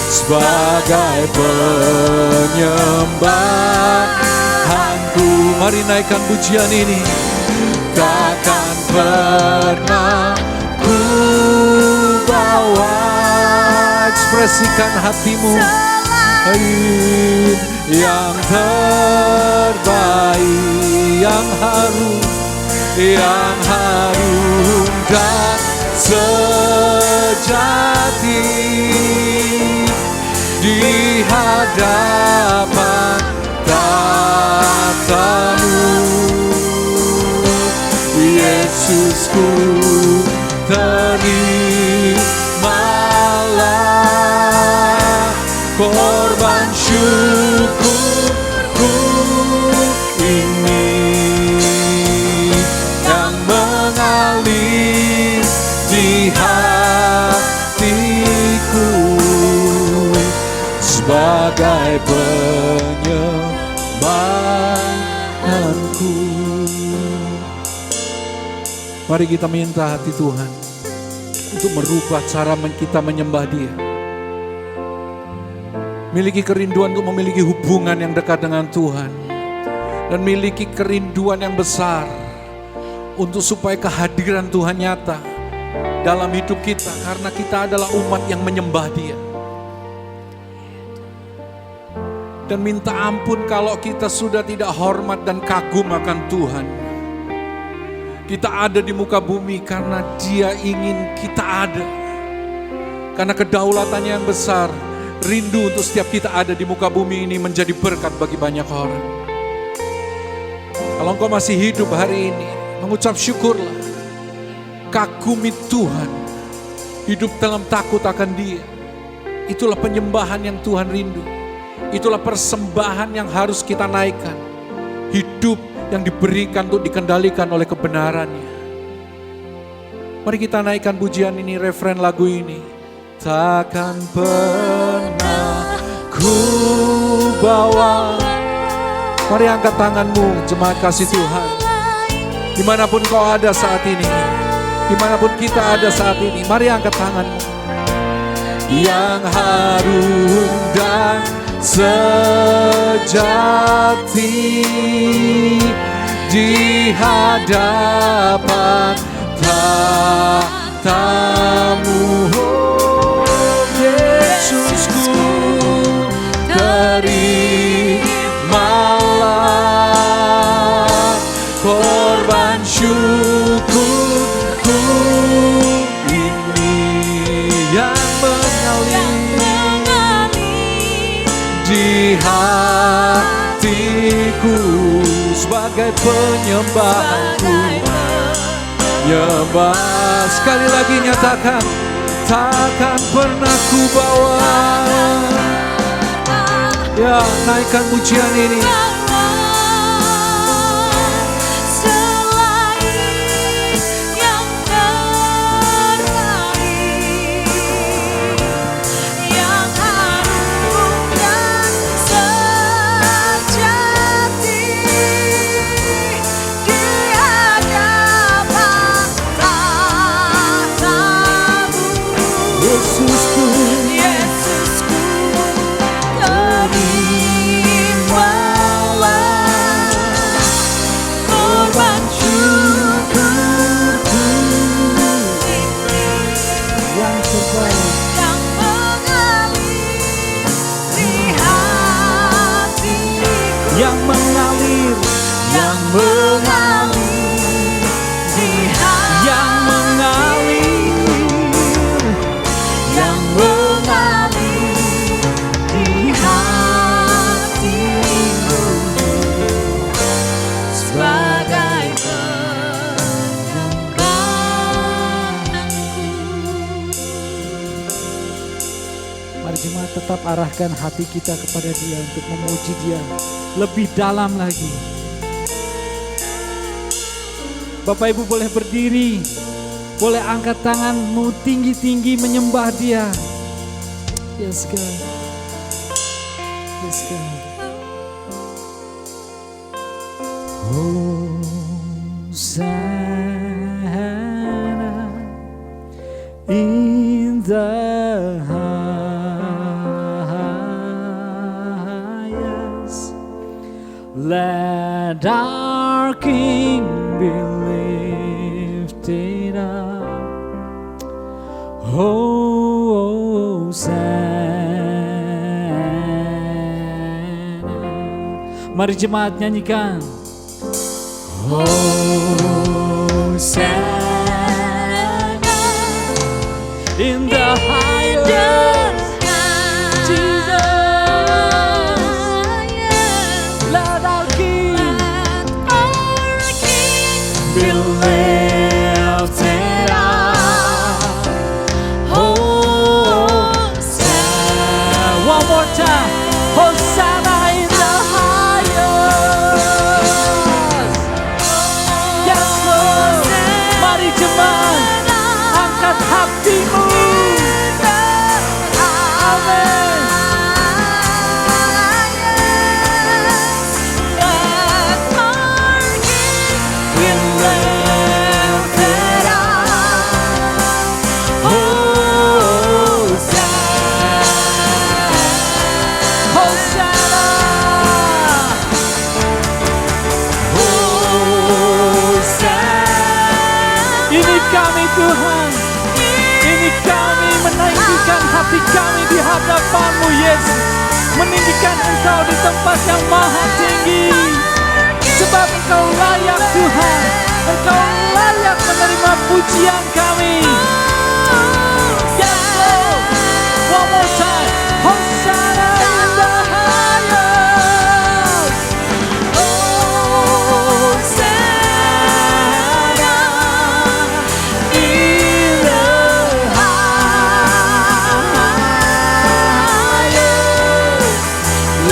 sebagai penyembahanku. Mari naikkan pujian ini. Takkan pernah ku bawa, ekspresikan hatimu, yang terbaik, yang harum dan sejati di hadapan tatamu. Yesusku, terimalah korban syukurku ini yang mengalir di hatiku sebagai penyembahanku. Mari kita minta hati Tuhan untuk merubah cara kita menyembah Dia. Miliki kerinduan untuk memiliki hubungan yang dekat dengan Tuhan. Dan miliki kerinduan yang besar untuk supaya kehadiran Tuhan nyata dalam hidup kita. Karena kita adalah umat yang menyembah Dia. Dan minta ampun kalau kita sudah tidak hormat dan kagum akan Tuhan. Kita ada di muka bumi karena Dia ingin kita ada. Karena kedaulatannya yang besar, rindu untuk setiap kita ada di muka bumi ini menjadi berkat bagi banyak orang. Kalau engkau masih hidup hari ini, mengucap syukurlah. Kagumi Tuhan, hidup dalam takut akan Dia. Itulah penyembahan yang Tuhan rindu. Itulah persembahan yang harus kita naikkan. Hidup yang diberikan untuk dikendalikan oleh kebenarannya. Mari kita naikkan pujian ini, referen lagu ini. Takkan pernah ku bawa. Mari angkat tanganmu, jemaat kasih Tuhan. Dimanapun kau ada saat ini, dimanapun kita ada saat ini, mari angkat tanganmu. Yang harum dan sejati di hadapan tatamu. Oh, Yesusku, terimalah korban syukurku ini yang mengalir di hatiku sebagai penyembahanku. Nyembah, sekali lagi nyatakan, takkan pernah ku bawa. Ya, naikkan pujian ini. Tetap arahkan hati kita kepada Dia untuk memuji Dia lebih dalam lagi. Bapak Ibu boleh berdiri. boleh angkat tanganmu tinggi-tinggi menyembah Dia. Yes God. Yes God. Hosanna in the highest. Let our King be lifted up. Hosanna. Mari jemaat nyanyikan. Hosanna in the highest. Jesus, let our King be lifted up. Hosanna. One more time. Hosanna in the highest. Yes Lord. Mari jemaat, angkat hatimu. Amin. Be lifted up. Hosanna. Hosanna. Hosanna. Ini kami Tuhan. Ini kami meninggikan hati kami di hadapan-Mu Yesus. Meninggikan Engkau di tempat yang maha tinggi. Sebab Engkau layak Tuhan. Engkau layak menerima pujian kami. Yes Lord. One more time. Hosanna in the highest. Hosanna in the highest.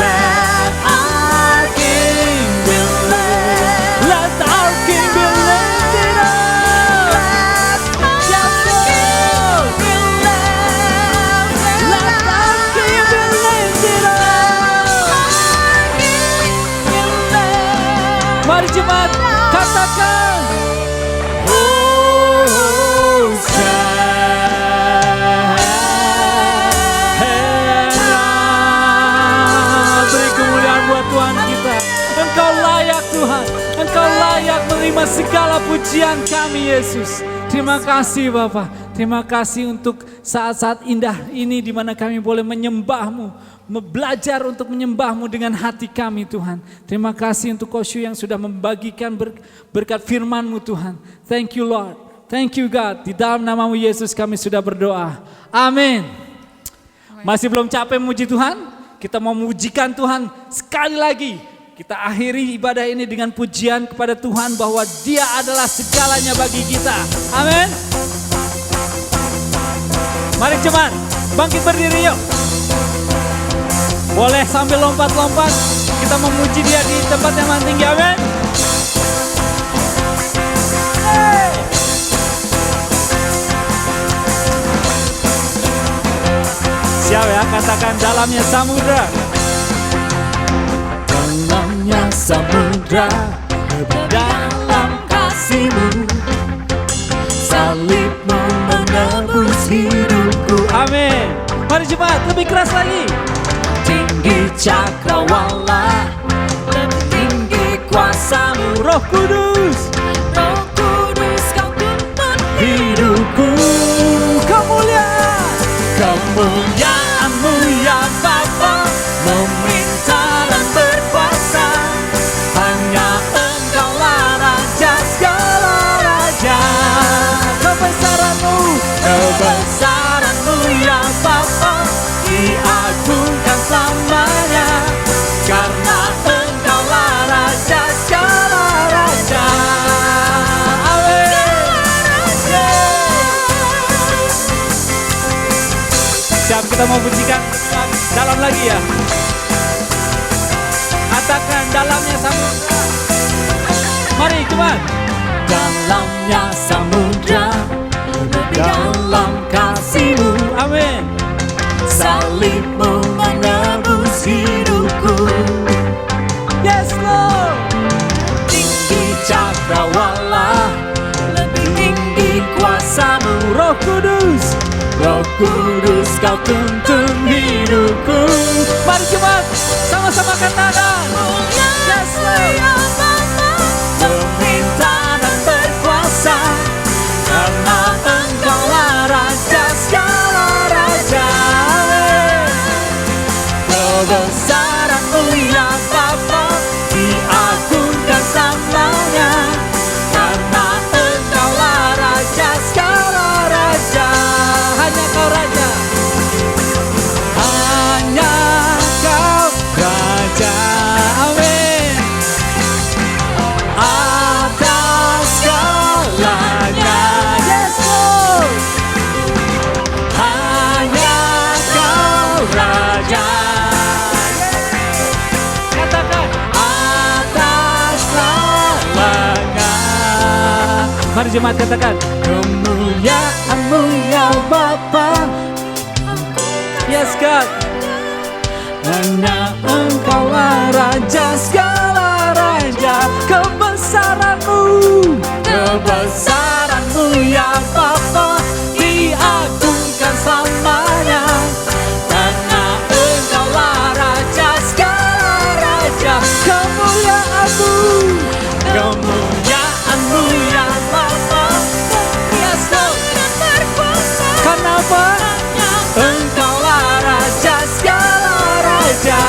Let our King be lifted. Let our King be lifted up. Yes Lord. Let our King be lifted up. Mari jemaat katakan Hosanna. Beri kemuliaan buat Tuhan kita. Engkau layak Tuhan. Engkau layak menerima segala pujian kami Yesus. Terima kasih Bapa. Terima kasih untuk saat-saat indah ini di mana kami boleh menyembah-Mu, belajar untuk menyembah-Mu dengan hati kami Tuhan. Terima kasih untuk Koshu yang sudah membagikan berkat firman-Mu Tuhan. Thank you Lord. Thank you God. Di dalam nama-Mu Yesus kami sudah berdoa. Amin. Masih belum capek memuji Tuhan? Kita mau memujikan Tuhan sekali lagi. Kita akhiri ibadah ini dengan pujian kepada Tuhan bahwa Dia adalah segalanya bagi kita. Amin. Mari jemaat, bangkit berdiri yuk. Boleh sambil lompat-lompat, kita memuji Dia di tempat yang paling tinggi. Amin. Hey. Siap ya, katakan dalamnya samudra. Dalamnya samudra, dalam kasih-Mu, salib-Mu menebus hidupku. Amin. Mari jemaat, lebih keras lagi. Tinggi cakrawala, lebih tinggi kuasa-Mu. Roh Kudus, Roh Kudus, Kau tuntun hidupku. Kemuliaan-Mu ya Bapa, meminta dan berkuasa. Hanya Engkau-lah Raja segala raja. Kebesaran-Mu ya Bapa, diagungkan selamanya. Karena Engkau-lah Raja segala raja. Amin. Siap, kita mau pujikan dalam lagi ya. Katakan dalamnya samudra. Mari teman. Dalamnya samudra, dalam kasih-Mu. Amin. Salibmu menebus hidupku. Yes Lord. Tinggi cakrawala, lebih tinggi kuasa-Mu. Roh Kudus, Roh Kudus, Kau tuntun hidupku. mari jemaat sama-sama katakan. Yes Lord. Pemerintah dan berkuasa, karena Engkaulah Raja segala raja. Kebesaran-Mu ya Bapa diagungkan selamanya, karena Engkaulah Raja segala raja. Hanya Kau Raja. Hanya Kau Raja. Amin. Atas segalanya, Yes Lord. hanya Kau Raja. Katakan. Atas segalanya, Mari jemaat katakan. kemuliaan-Mu ya Bapa, Yes God. hanya Engkaulah Raja segala raja. Kebesaran-Mu. Kebesaran-Mu ya Bapa diagungkan selamanya, karena Engkaulah Raja segala raja. Kemuliaan-Mu. Kemuliaan-Mu ya Bapa, Yes Lord. Karena apa? Engkaulah Raja segala raja.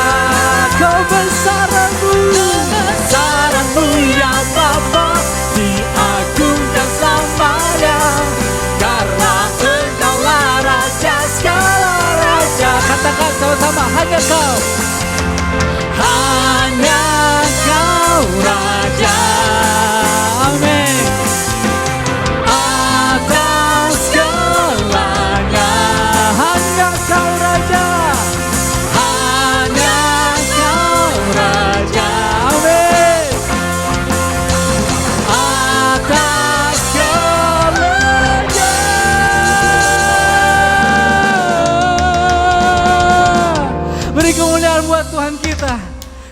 Kebesaran-Mu. Kebesaran-Mu ya Bapa diagungkan selamanya, karena Engkaulah Raja segala raja. Katakan sama-sama. Hanya Kau. Hanya Kau Raja. Amin. Atas segalanya, Hanya Kau Raja. hanya Kau Raja. Amin. Atas segalanya. Beri kemuliaan buat Tuhan kita.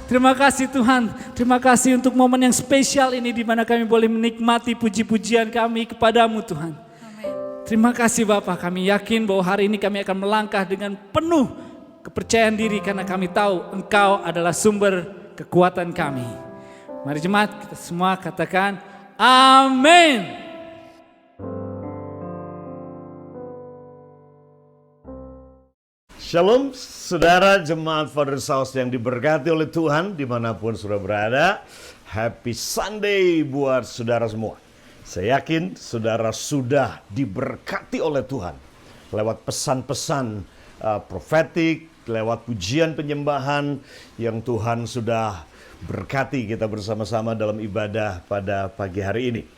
Terima kasih Tuhan. Terima kasih untuk momen yang spesial ini di mana kami boleh menikmati puji-pujian kami kepadamu Tuhan. Terima kasih Bapa. Kami yakin bahwa hari ini kami akan melangkah dengan penuh kepercayaan diri karena kami tahu Engkau adalah sumber kekuatan kami. Mari jemaat kita semua katakan amin. Shalom, saudara jemaat Father's House yang diberkati oleh Tuhan dimanapun saudara berada. Happy Sunday buat saudara semua. Saya yakin saudara sudah diberkati oleh Tuhan lewat pesan-pesan profetik, lewat pujian penyembahan yang Tuhan sudah berkati kita bersama-sama dalam ibadah pada pagi hari ini.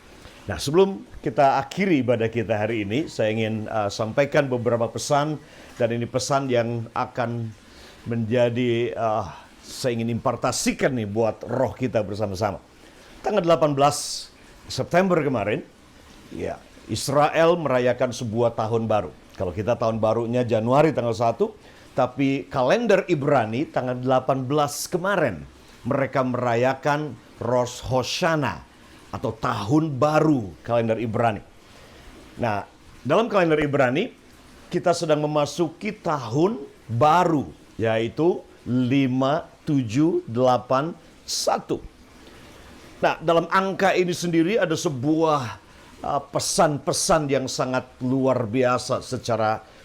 Nah, sebelum kita akhiri ibadah kita hari ini, saya ingin sampaikan beberapa pesan. Dan ini pesan yang akan menjadi, saya ingin impartasikan nih buat roh kita bersama-sama. Tanggal 18 September kemarin, ya, Israel merayakan sebuah tahun baru. Kalau kita tahun barunya Januari tanggal 1, tapi kalender Ibrani tanggal 18 kemarin, mereka merayakan Rosh Hoshana atau tahun baru kalender Ibrani. Nah, dalam kalender Ibrani, kita sedang memasuki tahun baru, yaitu 5781. Nah, dalam angka ini sendiri ada sebuah pesan-pesan yang sangat luar biasa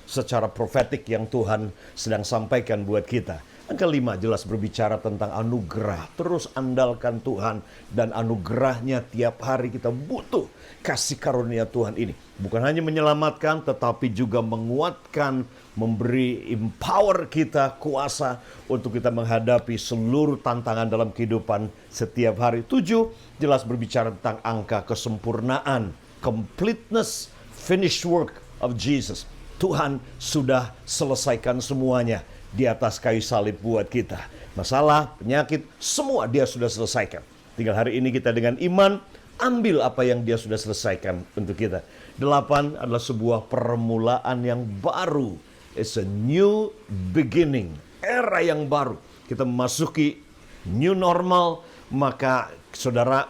secara profetik yang Tuhan sedang sampaikan buat kita. Angka 5 jelas berbicara tentang anugerah. Terus andalkan Tuhan dan anugerahnya tiap hari kita butuh kasih karunia Tuhan ini. Bukan hanya menyelamatkan tetapi juga menguatkan, memberi empower kita kuasa untuk kita menghadapi seluruh tantangan dalam kehidupan setiap hari. 7 jelas berbicara tentang angka kesempurnaan, completeness, finished work of Jesus. Tuhan sudah selesaikan semuanya di atas kayu salib buat kita. Masalah, penyakit, semua dia sudah selesaikan. Tinggal hari ini kita dengan iman ambil apa yang dia sudah selesaikan untuk kita. 8 adalah sebuah permulaan yang baru. It's a new beginning, era yang baru. Kita memasuki new normal, maka saudara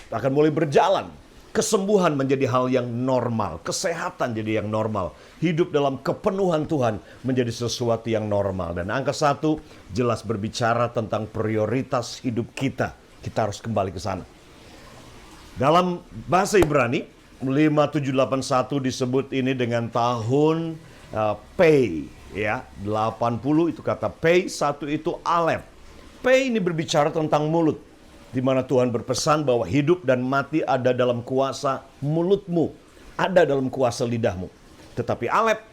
akan mulai berjalan. Kesembuhan menjadi hal yang normal, kesehatan jadi yang normal. Hidup dalam kepenuhan Tuhan menjadi sesuatu yang normal. Dan angka 1 jelas berbicara tentang prioritas hidup kita. Kita harus kembali ke sana. Dalam bahasa Ibrani 5781 disebut ini dengan tahun Pei, ya. 80 itu kata Pei, 1 itu Alef. Pei ini berbicara tentang mulut, di mana Tuhan berpesan bahwa hidup dan mati ada dalam kuasa mulutmu, ada dalam kuasa lidahmu. Tetapi Alef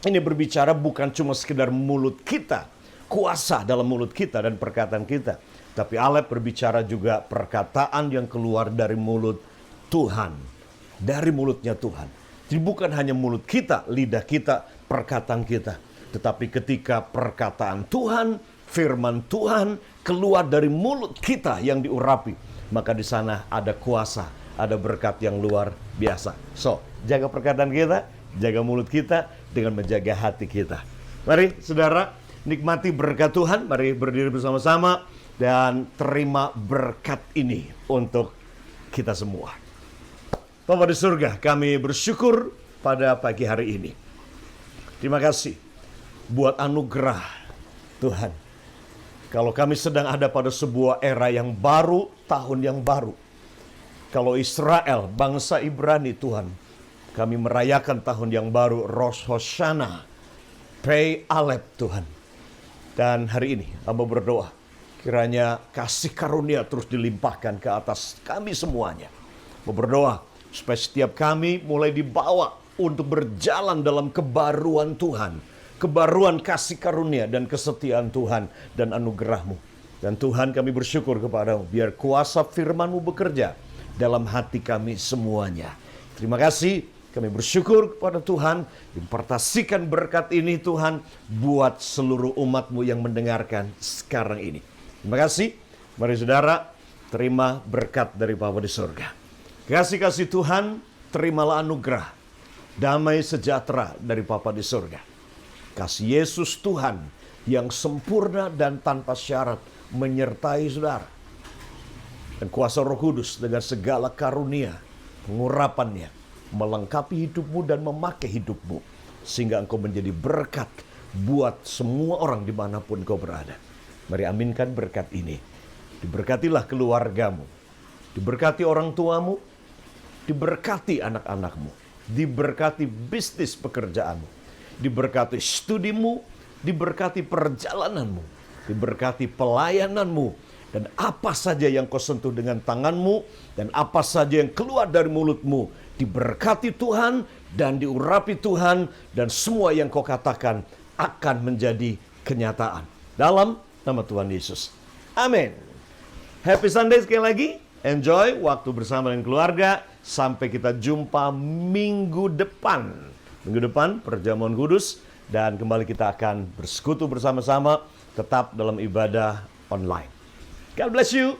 ini berbicara bukan cuma sekedar mulut kita, kuasa dalam mulut kita dan perkataan kita. Tapi Alef berbicara juga perkataan yang keluar dari mulut Tuhan, dari mulutnya Tuhan. Jadi bukan hanya mulut kita, lidah kita, perkataan kita. Tetapi ketika perkataan Tuhan, firman Tuhan keluar dari mulut kita yang diurapi, maka di sana ada kuasa, ada berkat yang luar biasa. So, jaga perkataan kita, jaga mulut kita dengan menjaga hati kita. Mari saudara, nikmati berkat Tuhan. Mari berdiri bersama-sama dan terima berkat ini untuk kita semua. Bapa di surga, kami bersyukur pada pagi hari ini. Terima kasih buat anugerah Tuhan. Kalau kami sedang ada pada sebuah era yang baru, tahun yang baru. Kalau Israel, bangsa Ibrani Tuhan, kami merayakan tahun yang baru, Rosh Hoshana, Pei Alef Tuhan. Dan hari ini hamba berdoa, kiranya kasih karunia terus dilimpahkan ke atas kami semuanya. Berdoa supaya setiap kami mulai dibawa untuk berjalan dalam kebaruan Tuhan. Kebaruan kasih karunia dan kesetiaan Tuhan dan anugerah-Mu. Dan Tuhan kami bersyukur kepada-Mu. Biar kuasa firman-Mu bekerja dalam hati kami semuanya. Terima kasih. Kami bersyukur kepada Tuhan. Impartasikan berkat ini Tuhan buat seluruh umat-Mu yang mendengarkan sekarang ini. Terima kasih. Mari saudara terima berkat dari Bapa di surga. Kasih-kasih Tuhan, terimalah anugerah, damai sejahtera dari Bapa di surga. Kasih Yesus Tuhan yang sempurna dan tanpa syarat menyertai saudara. Dan kuasa Roh Kudus dengan segala karunia, pengurapannya, melengkapi hidupmu dan memakai hidupmu. Sehingga engkau menjadi berkat buat semua orang dimanapun kau berada. Mari aminkan berkat ini. Diberkatilah keluargamu, diberkati orang tuamu, diberkati anak-anakmu, diberkati bisnis pekerjaanmu, diberkati studimu, diberkati perjalananmu, diberkati pelayananmu, dan apa saja yang kau sentuh dengan tanganmu, dan apa saja yang keluar dari mulutmu, diberkati Tuhan dan diurapi Tuhan, dan semua yang kau katakan akan menjadi kenyataan. Dalam nama Tuhan Yesus. Amin. Happy Sunday sekali lagi. Enjoy waktu bersama dengan keluarga. Sampai kita jumpa minggu depan. Minggu depan perjamuan kudus. Dan kembali kita akan bersekutu bersama-sama. Tetap dalam ibadah online. God bless you.